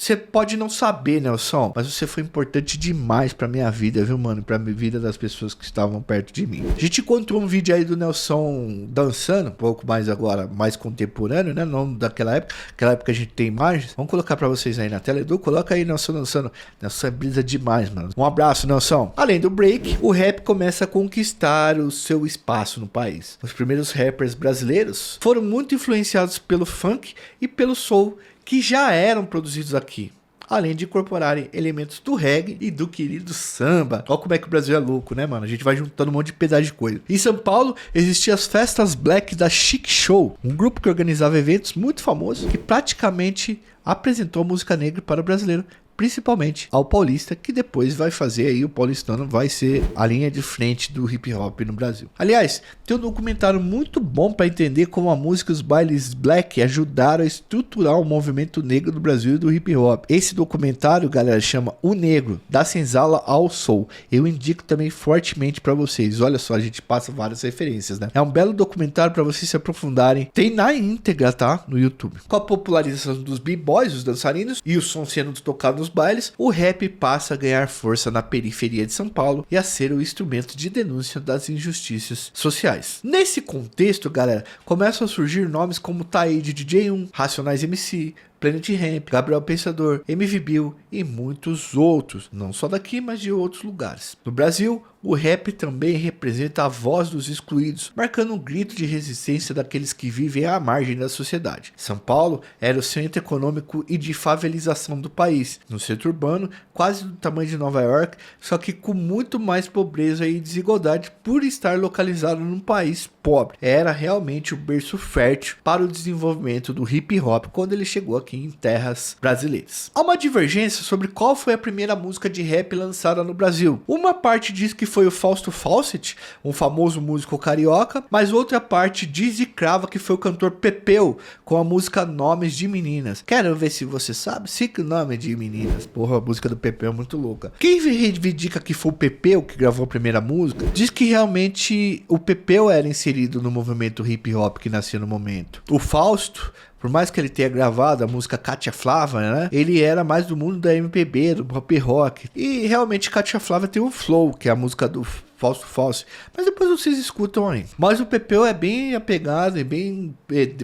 Você pode não saber, Nelson, mas você foi importante demais pra minha vida, viu, mano? Pra vida das pessoas que estavam perto de mim. A gente encontrou um vídeo aí do Nelson dançando, um pouco mais agora, mais contemporâneo, né? Não daquela época. Aquela época a gente tem imagens. Vamos colocar pra vocês aí na tela. Edu, coloca aí Nelson dançando. Nelson é brisa demais, mano. Um abraço, Nelson. Além do break, o rap começa a conquistar o seu espaço no país. Os primeiros rappers brasileiros foram muito influenciados pelo funk e pelo soul, que já eram produzidos aqui, além de incorporarem elementos do reggae e do querido samba. Olha como é que o Brasil é louco, né, mano? A gente vai juntando um monte de pedaço de coisa. Em São Paulo, existiam as festas black da Chic Show, um grupo que organizava eventos muito famoso, que praticamente apresentou a música negra para o brasileiro, principalmente ao paulista, que depois vai fazer aí, o paulistano vai ser a linha de frente do hip hop no Brasil. Aliás, tem um documentário muito bom para entender como a música e os bailes black ajudaram a estruturar o movimento negro do Brasil e do hip hop. Esse documentário, galera, chama O Negro, da Senzala ao Soul. Eu indico também fortemente para vocês. Olha só, a gente passa várias referências, né? É um belo documentário para vocês se aprofundarem. Tem na íntegra, tá? No YouTube. Com a popularização dos b-boys, os dançarinos, e o som sendo tocado nos nos bailes, o rap passa a ganhar força na periferia de São Paulo e a ser o instrumento de denúncia das injustiças sociais. Nesse contexto, galera, começam a surgir nomes como Taíde DJ1, Racionais MC, Planet Hemp, Gabriel Pensador, MV Bill e muitos outros, não só daqui, mas de outros lugares. No Brasil, o rap também representa a voz dos excluídos, marcando um grito de resistência daqueles que vivem à margem da sociedade. São Paulo era o centro econômico e de favelização do país, no centro urbano, quase do tamanho de Nova York, só que com muito mais pobreza e desigualdade por estar localizado num país pobre. Era realmente o berço fértil para o desenvolvimento do hip hop quando ele chegou aqui em terras brasileiras. Há uma divergência sobre qual foi a primeira música de rap lançada no Brasil. Uma parte diz que foi o Fausto Fawcett, um famoso músico carioca, mas outra parte diz e crava que foi o cantor Pepeu, com a música Nomes de Meninas. Quero ver se você sabe, sim, que o nome de meninas. Porra, a música do Pepeu é muito louca. Quem reivindica que foi o Pepeu que gravou a primeira música, diz que realmente o Pepeu era inserido no movimento hip hop que nascia no momento. O Fausto, por mais que ele tenha gravado a música Cátia Flava, né? Ele era mais do mundo da MPB, do pop rock. E realmente Cátia Flava tem o Flow, que é a música do Fausto Fawcett. Mas depois vocês escutam aí. Mas o Pepeu é bem apegado e bem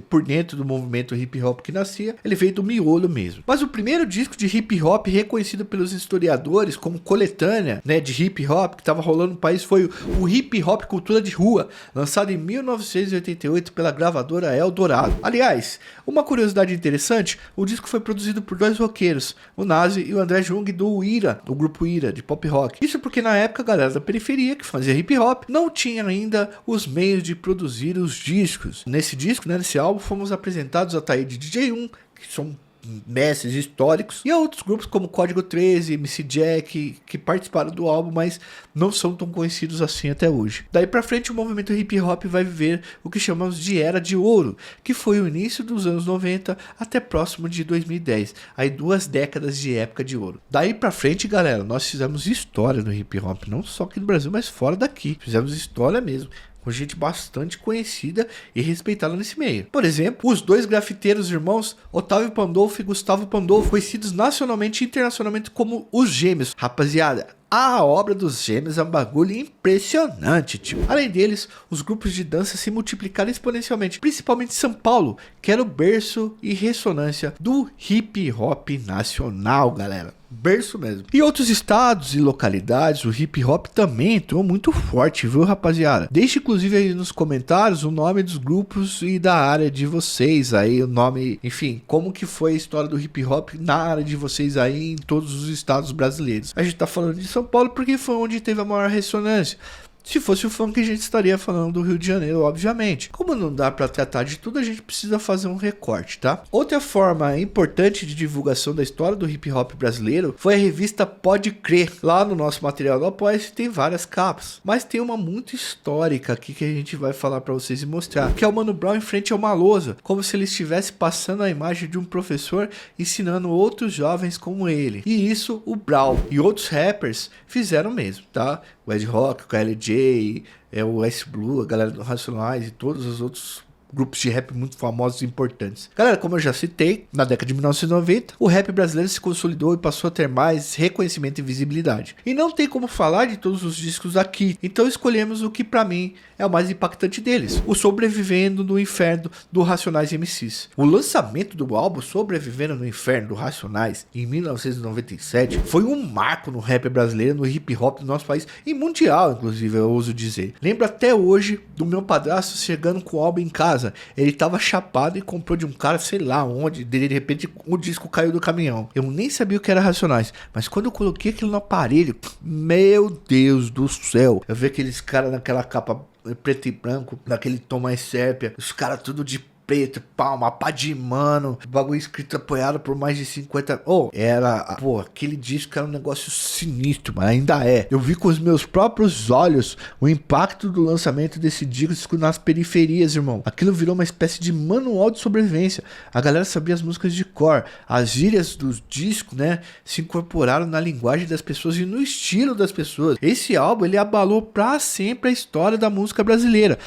por dentro do movimento hip hop que nascia. Ele veio do miolo mesmo. Mas o primeiro disco de hip hop reconhecido pelos historiadores como coletânea, né, de hip hop que estava rolando no país foi o Hip Hop Cultura de Rua, lançado em 1988 pela gravadora Eldorado. Aliás, uma curiosidade interessante, o disco foi produzido por dois roqueiros, o Nazi e o André Jung do Ira, do grupo Ira, de pop rock. Isso porque na época a galera da periferia que fazia hip hop não tinha ainda os meios de produzir os discos. Nesse disco, né, nesse álbum, fomos apresentados a Taíde DJ1, que são mestres históricos, e a outros grupos como Código 13, MC Jack, que participaram do álbum, mas não são tão conhecidos assim até hoje. Daí pra frente o movimento hip hop vai viver o que chamamos de Era de Ouro, que foi o início dos anos 90 até próximo de 2010, aí 2 décadas de época de ouro. Daí pra frente, galera, nós fizemos história no hip hop, não só aqui no Brasil, mas fora daqui, fizemos história mesmo, com gente bastante conhecida e respeitada nesse meio. Por exemplo, os dois grafiteiros irmãos Otávio Pandolfo e Gustavo Pandolfo, conhecidos nacionalmente e internacionalmente como os Gêmeos. Rapaziada, a obra dos Gêmeos é um bagulho impressionante, tio. Além deles, os grupos de dança se multiplicaram exponencialmente, principalmente em São Paulo, que era o berço e ressonância do hip hop nacional, galera. Berço mesmo. Em outros estados e localidades, o hip hop também entrou muito forte, viu, rapaziada? Deixe inclusive aí nos comentários o nome dos grupos e da área de vocês aí, o nome, enfim, como que foi a história do hip hop na área de vocês aí em todos os estados brasileiros. A gente tá falando de São Paulo porque foi onde teve a maior ressonância. Se fosse o funk, a gente estaria falando do Rio de Janeiro, obviamente. Como não dá pra tratar de tudo, a gente precisa fazer um recorte, tá? Outra forma importante de divulgação da história do hip hop brasileiro foi a revista Pode Crer. Lá no nosso material do Apoia-se tem várias capas, mas tem uma muito histórica aqui que a gente vai falar pra vocês e mostrar, que é o Mano Brown em frente a uma lousa, como se ele estivesse passando a imagem de um professor ensinando outros jovens como ele. E isso o Brown e outros rappers fizeram mesmo, tá? O Ed Rock, o KLJ, o S Blue, a galera do Racionais e todos os outros grupos de rap muito famosos e importantes. Galera, como eu já citei, na década de 1990, o rap brasileiro se consolidou e passou a ter mais reconhecimento e visibilidade. E não tem como falar de todos os discos aqui, então escolhemos o que pra mim é o mais impactante deles, o Sobrevivendo no Inferno do Racionais MCs. O lançamento do álbum Sobrevivendo no Inferno do Racionais em 1997 foi um marco no rap brasileiro, no hip hop do nosso país e mundial, inclusive, eu ouso dizer. Lembro até hoje do meu padrasto chegando com o álbum em casa. Ele tava chapado e comprou de um cara, sei lá onde, de repente o disco caiu do caminhão. Eu nem sabia o que era Racionais, mas quando eu coloquei aquilo no aparelho, meu Deus do céu, eu vi aqueles caras naquela capa preto e branco, naquele tom mais sépia, os caras tudo de preto, palma, pá de mano, bagulho escrito apoiado por mais de 50. Aquele disco era um negócio sinistro, mas ainda é. Eu vi com os meus próprios olhos o impacto do lançamento desse disco nas periferias, irmão. Aquilo virou uma espécie de manual de sobrevivência. A galera sabia as músicas de cor, as gírias dos discos, né, se incorporaram na linguagem das pessoas e no estilo das pessoas. Esse álbum, ele abalou pra sempre a história da música brasileira,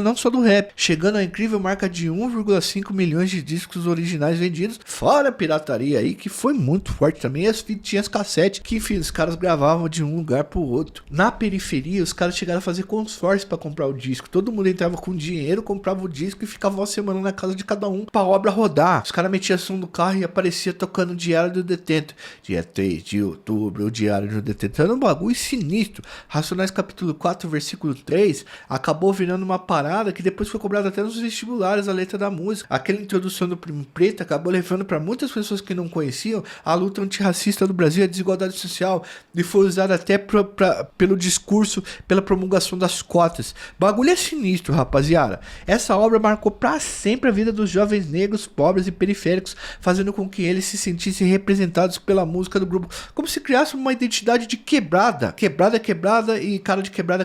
não só do rap, chegando ao incrível marca de 1,5 milhões de discos originais vendidos, fora a pirataria aí, que foi muito forte também, as fitinhas cassete, que enfim, os caras gravavam de um lugar pro outro. Na periferia, os caras chegaram a fazer consórcio pra comprar o disco, todo mundo entrava com dinheiro, comprava o disco e ficava uma semana na casa de cada um pra obra rodar. Os caras metiam som no carro e aparecia tocando o Diário do Detento, dia 3 de outubro, o Diário do Detento, era um bagulho sinistro. Racionais capítulo 4, versículo 3, acabou virando uma parada que depois foi cobrada até nos vestibulares a letra da música. Aquela introdução do Primo Preto acabou levando para muitas pessoas que não conheciam a luta antirracista do Brasil, a desigualdade social, e foi usada até pelo discurso, pela promulgação das cotas. Bagulho é sinistro, rapaziada. Essa obra marcou para sempre a vida dos jovens negros, pobres e periféricos, fazendo com que eles se sentissem representados pela música do grupo, como se criasse uma identidade de quebrada e cara de quebrada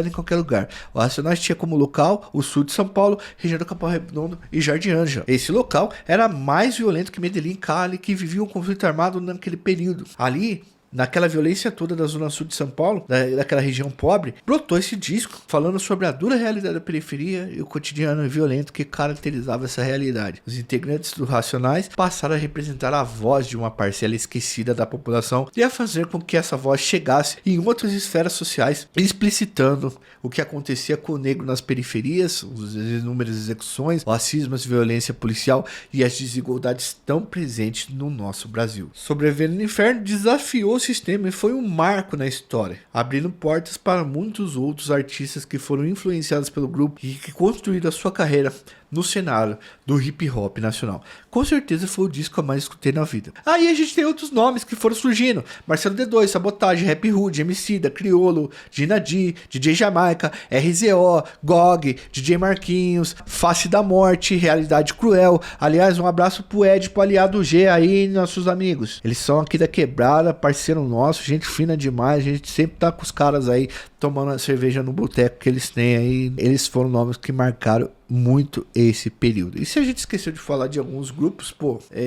em qualquer lugar. O Racionais tinha como local o sul de São Paulo, região do Capão Redondo e Jardim Ângela. Esse local era mais violento que Medellín e Cali, que viviam um conflito armado naquele período. Ali, naquela violência toda da zona sul de São Paulo, daquela região pobre, brotou esse disco falando sobre a dura realidade da periferia e o cotidiano violento que caracterizava essa realidade. Os integrantes do Racionais passaram a representar a voz de uma parcela esquecida da população e a fazer com que essa voz chegasse em outras esferas sociais, explicitando o que acontecia com o negro nas periferias, as inúmeras execuções, racismo, violência policial e as desigualdades tão presentes no nosso Brasil. Sobrevivendo no Inferno desafiou o sistema e foi um marco na história, abrindo portas para muitos outros artistas que foram influenciados pelo grupo e que construíram a sua carreira no cenário do hip hop nacional. Com certeza foi o disco que eu mais escutei na vida. Aí a gente tem outros nomes que foram surgindo: Marcelo D2, Sabotagem, Rap Hood, Emicida, Criolo, Gina D, DJ Jamaica, RZO, GOG, DJ Marquinhos, Face da Morte, Realidade Cruel. Aliás, um abraço pro Ed, pro Aliado G aí, nossos amigos. Eles são aqui da Quebrada, parceiro nosso, gente fina demais, a gente sempre tá com os caras aí tomando a cerveja no boteco que eles têm aí. Eles foram nomes que marcaram muito esse período. E se a gente esqueceu de falar de alguns grupos,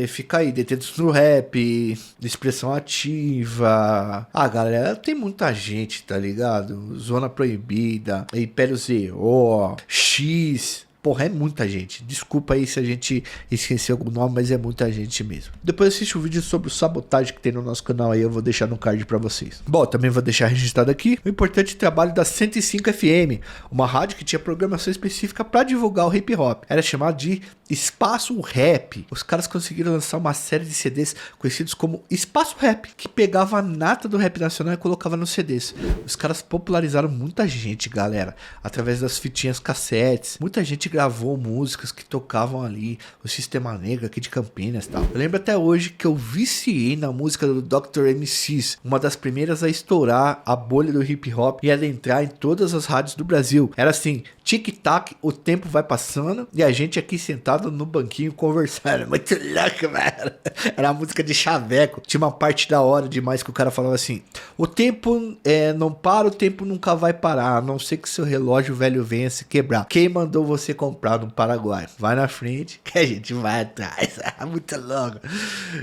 fica aí, Detentos no Rap, Expressão Ativa. Galera, tem muita gente, tá ligado? Zona Proibida, Império ZO, X. Porra, é muita gente. Desculpa aí se a gente esqueceu algum nome, mas é muita gente mesmo. Depois assiste o vídeo sobre o Sabotagem que tem no nosso canal aí, eu vou deixar no card pra vocês. Bom, também vou deixar registrado aqui o importante trabalho da 105 FM, uma rádio que tinha programação específica pra divulgar o hip hop. Era chamado de Espaço Rap. Os caras conseguiram lançar uma série de CDs conhecidos como Espaço Rap, que pegava a nata do rap nacional e colocava nos CDs. Os caras popularizaram muita gente, galera, através das fitinhas cassetes. Muita gente gravou músicas que tocavam ali, o Sistema Negro aqui de Campinas e tal. Eu lembro até hoje que eu viciei na música do Dr. MCs, uma das primeiras a estourar a bolha do hip hop e adentrar em todas as rádios do Brasil. Era assim, tic-tac, o tempo vai passando e a gente aqui sentado no banquinho conversando. Muito louco, mano. Era a música de chaveco. Tinha uma parte da hora demais que o cara falava assim: o tempo não para, o tempo nunca vai parar, a não ser que seu relógio velho venha se quebrar. Quem mandou você comprar no Paraguai? Vai na frente que a gente vai atrás. Muito louco.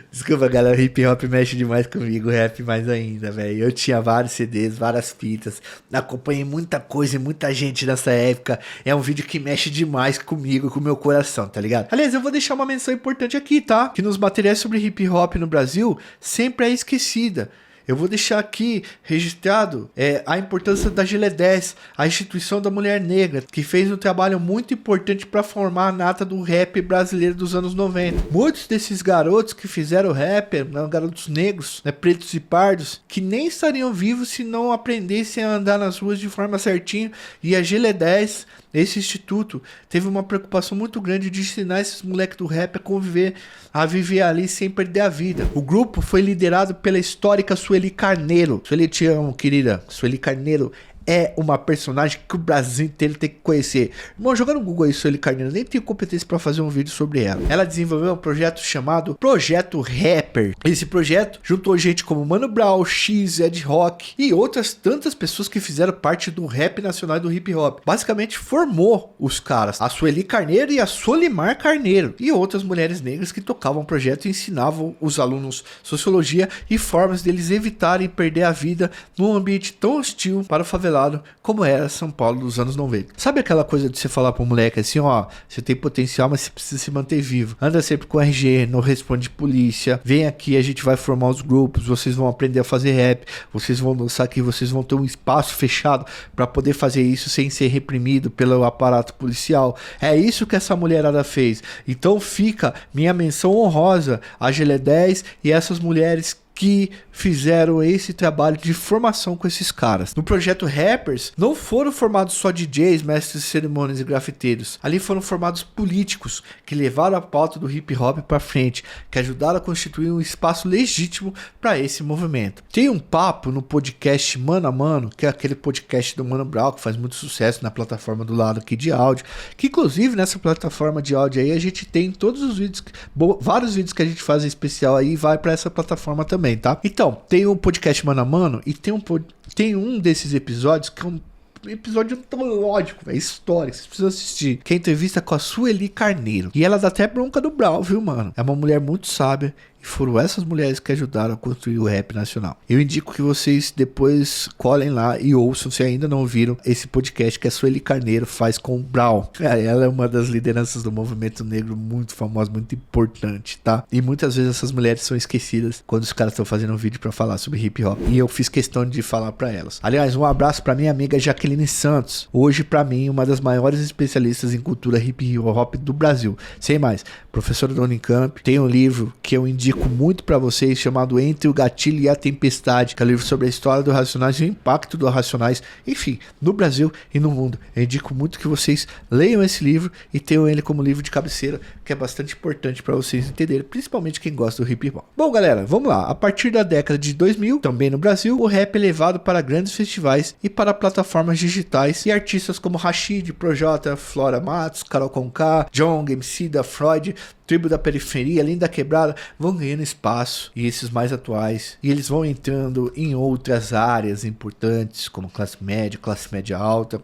Desculpa, galera, hip hop mexe demais comigo, rap mais ainda, velho. Eu tinha vários CDs, várias fitas, acompanhei muita coisa e muita gente nessa época. É um vídeo que mexe demais comigo, com o meu coração, tá ligado? Aliás, eu vou deixar uma menção importante aqui, tá? Que nos materiais sobre hip hop no Brasil sempre é esquecida. Eu vou deixar aqui registrado a importância da GLE10, a instituição da mulher negra, que fez um trabalho muito importante para formar a nata do rap brasileiro dos anos 90. Muitos desses garotos que fizeram rap eram garotos negros, pretos e pardos, que nem estariam vivos se não aprendessem a andar nas ruas de forma certinha. E a GLE10, esse instituto, teve uma preocupação muito grande de ensinar esses moleques do rap a viver ali sem perder a vida. O grupo foi liderado pela histórica Sueli Carneiro. Sueli, te amo, querida. Sueli Carneiro é uma personagem que o Brasil inteiro tem que conhecer. Irmão, joga no Google aí, Sueli Carneiro. Nem tenho competência para fazer um vídeo sobre ela. Ela desenvolveu um projeto chamado Projeto Rapper. Esse projeto juntou gente como Mano Brown, X, Ed Rock e outras tantas pessoas que fizeram parte do rap nacional e do hip hop. Basicamente formou os caras, a Sueli Carneiro e a Solimar Carneiro, e outras mulheres negras que tocavam o projeto e ensinavam os alunos sociologia e formas deles evitarem perder a vida num ambiente tão hostil para o favelado favelado como era São Paulo dos anos 90. Sabe aquela coisa de você falar pro moleque assim, ó, você tem potencial, mas você precisa se manter vivo. Anda sempre com RG, não responde polícia, vem aqui, a gente vai formar os grupos, vocês vão aprender a fazer rap, vocês vão dançar aqui, vocês vão ter um espaço fechado para poder fazer isso sem ser reprimido pelo aparato policial. É isso que essa mulherada fez. Então fica minha menção honrosa a GL10 e essas mulheres que fizeram esse trabalho de formação com esses caras. No projeto Rappers, não foram formados só DJs, mestres de cerimônias e grafiteiros. Ali foram formados políticos que levaram a pauta do hip hop para frente, que ajudaram a constituir um espaço legítimo para esse movimento. Tem um papo no podcast Mano a Mano, que é aquele podcast do Mano Brown, que faz muito sucesso na plataforma do lado aqui de áudio, que inclusive nessa plataforma de áudio aí a gente tem todos os vídeos, vários vídeos que a gente faz em especial aí, vai para essa plataforma também. Tá? Então, tem o podcast Mano a Mano e tem um desses episódios que é um episódio antológico, é histórico, vocês precisam assistir, que é a entrevista com a Sueli Carneiro. E ela dá até bronca do Brau, viu, mano? É uma mulher muito sábia. E foram essas mulheres que ajudaram a construir o rap nacional. Eu indico que vocês depois colhem lá e ouçam, se ainda não ouviram, esse podcast que a Sueli Carneiro faz com o Brown. Ela é uma das lideranças do movimento negro muito famosa, muito importante, tá? E muitas vezes essas mulheres são esquecidas quando os caras estão fazendo um vídeo pra falar sobre hip hop. E eu fiz questão de falar pra elas. Aliás, um abraço pra minha amiga Jaqueline Santos. Hoje, pra mim, uma das maiores especialistas em cultura hip hop do Brasil. Sem mais, professora da Unicamp. Tem um livro que eu indico muito para vocês, chamado Entre o Gatilho e a Tempestade, que é um livro sobre a história do Racionais e o impacto do Racionais, enfim, no Brasil e no mundo. Eu indico muito que vocês leiam esse livro e tenham ele como livro de cabeceira, que é bastante importante para vocês entenderem, principalmente quem gosta do hip hop. Bom, galera, vamos lá. A partir da década de 2000, também no Brasil, o rap é levado para grandes festivais e para plataformas digitais, e artistas como Rashid, Projota, Flora Matos, Carol Conká, John, MC da Freud, Tribo da Periferia, Linda Quebrada, vão ganhando espaço, e esses mais atuais, e eles vão entrando em outras áreas importantes, como classe média alta,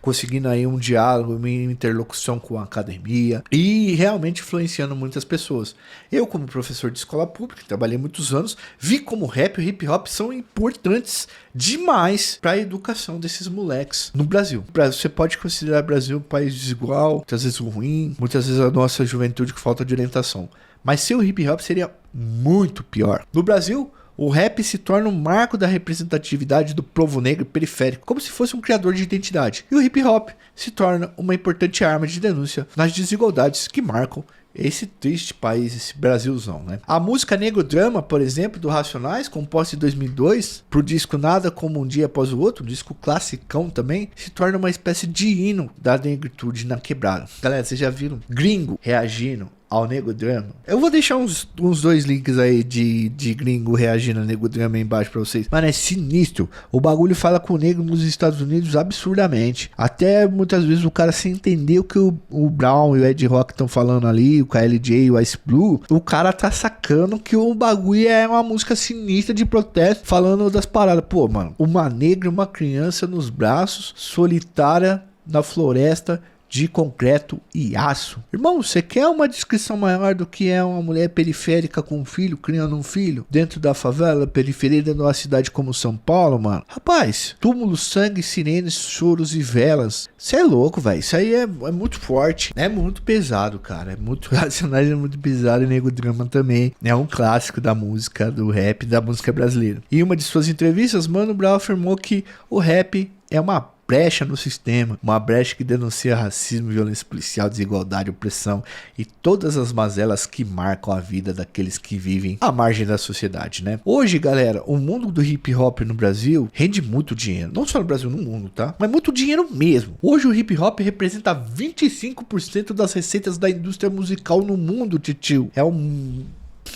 conseguindo aí um diálogo, uma interlocução com a academia e realmente influenciando muitas pessoas. Eu, como professor de escola pública, trabalhei muitos anos, vi como o rap e o hip hop são importantes demais para a educação desses moleques no Brasil. Você pode considerar o Brasil um país desigual, muitas vezes ruim, muitas vezes a nossa juventude com falta de orientação. Mas sem o hip hop seria muito pior. No Brasil, o rap se torna um marco da representatividade do povo negro periférico, como se fosse um criador de identidade. E o hip hop se torna uma importante arma de denúncia nas desigualdades que marcam esse triste país, esse Brasilzão, né? A música Negro Drama, por exemplo, do Racionais, composta em 2002, pro disco Nada Como Um Dia Após o Outro, um disco classicão também, se torna uma espécie de hino da negritude na quebrada. Galera, vocês já viram gringo reagindo ao Nego Drama? Eu vou deixar uns dois links aí de gringo reagindo ao Nego Drama aí embaixo pra vocês. Mano, é sinistro. O bagulho fala com o negro nos Estados Unidos absurdamente. Até muitas vezes o cara sem entender o que o Brown e o Ed Rock estão falando ali, o KLJ e o Ice Blue, o cara tá sacando que o bagulho é uma música sinistra de protesto, falando das paradas. Pô, mano, uma negra e uma criança nos braços, solitária na floresta de concreto e aço. Irmão, você quer uma descrição maior do que é uma mulher periférica com um filho, criando um filho, dentro da favela, periferia de uma cidade como São Paulo, mano? Rapaz, túmulo, sangue, sirenes, choros e velas. Você é louco, velho. Isso aí é muito forte. É muito pesado, cara. É muito Racionais, é muito pesado. E Nego Drama também. É um clássico da música, do rap, da música brasileira. Em uma de suas entrevistas, Mano Brown afirmou que o rap é uma brecha no sistema, uma brecha que denuncia racismo, violência policial, desigualdade, opressão e todas as mazelas que marcam a vida daqueles que vivem à margem da sociedade, né? Hoje, galera, o mundo do hip hop no Brasil rende muito dinheiro, não só no Brasil, no mundo, tá? Mas muito dinheiro mesmo. Hoje o hip hop representa 25% das receitas da indústria musical no mundo, titio. É um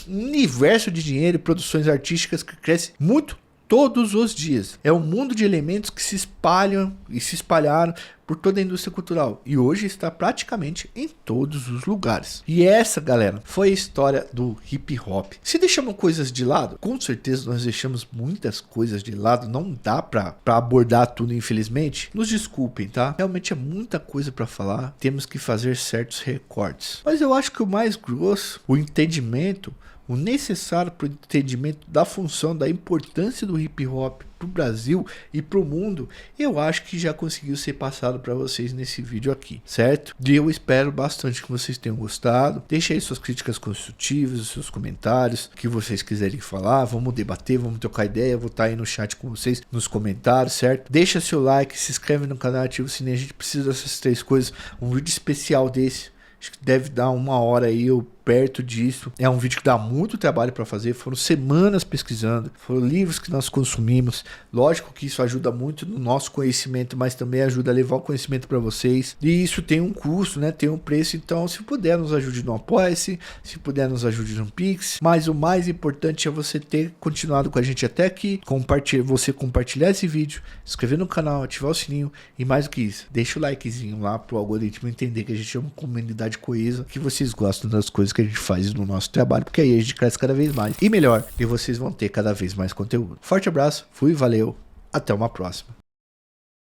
universo de dinheiro e produções artísticas que cresce muito todos os dias. É um mundo de elementos que se espalham e se espalharam por toda a indústria cultural. E hoje está praticamente em todos os lugares. E essa, galera, foi a história do hip hop. Se deixamos coisas de lado, com certeza nós deixamos muitas coisas de lado. Não dá pra abordar tudo, infelizmente. Nos desculpem, tá? Realmente é muita coisa pra falar. Temos que fazer certos recortes. Mas eu acho que o mais grosso, o entendimento, o necessário para o entendimento da função, da importância do hip hop pro Brasil e pro mundo, eu acho que já conseguiu ser passado para vocês nesse vídeo aqui, certo? E eu espero bastante que vocês tenham gostado. Deixe aí suas críticas construtivas, os seus comentários, o que vocês quiserem falar, vamos debater, vamos trocar ideia, vou estar aí no chat com vocês, nos comentários, certo? Deixa seu like, se inscreve no canal, ativa o sininho, a gente precisa dessas 3 coisas, um vídeo especial desse, acho que deve dar 1 hora aí, ou perto disso. É um vídeo que dá muito trabalho para fazer, foram semanas pesquisando, foram livros que nós consumimos. Lógico que isso ajuda muito no nosso conhecimento, mas também ajuda a levar o conhecimento para vocês. E isso tem um custo, né? Tem um preço. Então, se puder, nos ajude no Apoia-se, se puder, nos ajude no Pix. Mas o mais importante é você ter continuado com a gente até aqui, você compartilhar esse vídeo, se inscrever no canal, ativar o sininho e mais do que isso, deixa o likezinho lá pro algoritmo entender que a gente é uma comunidade coesa, que vocês gostam das coisas que a gente faz no nosso trabalho, porque aí a gente cresce cada vez mais e melhor, e vocês vão ter cada vez mais conteúdo. Forte abraço, fui, valeu, até uma próxima.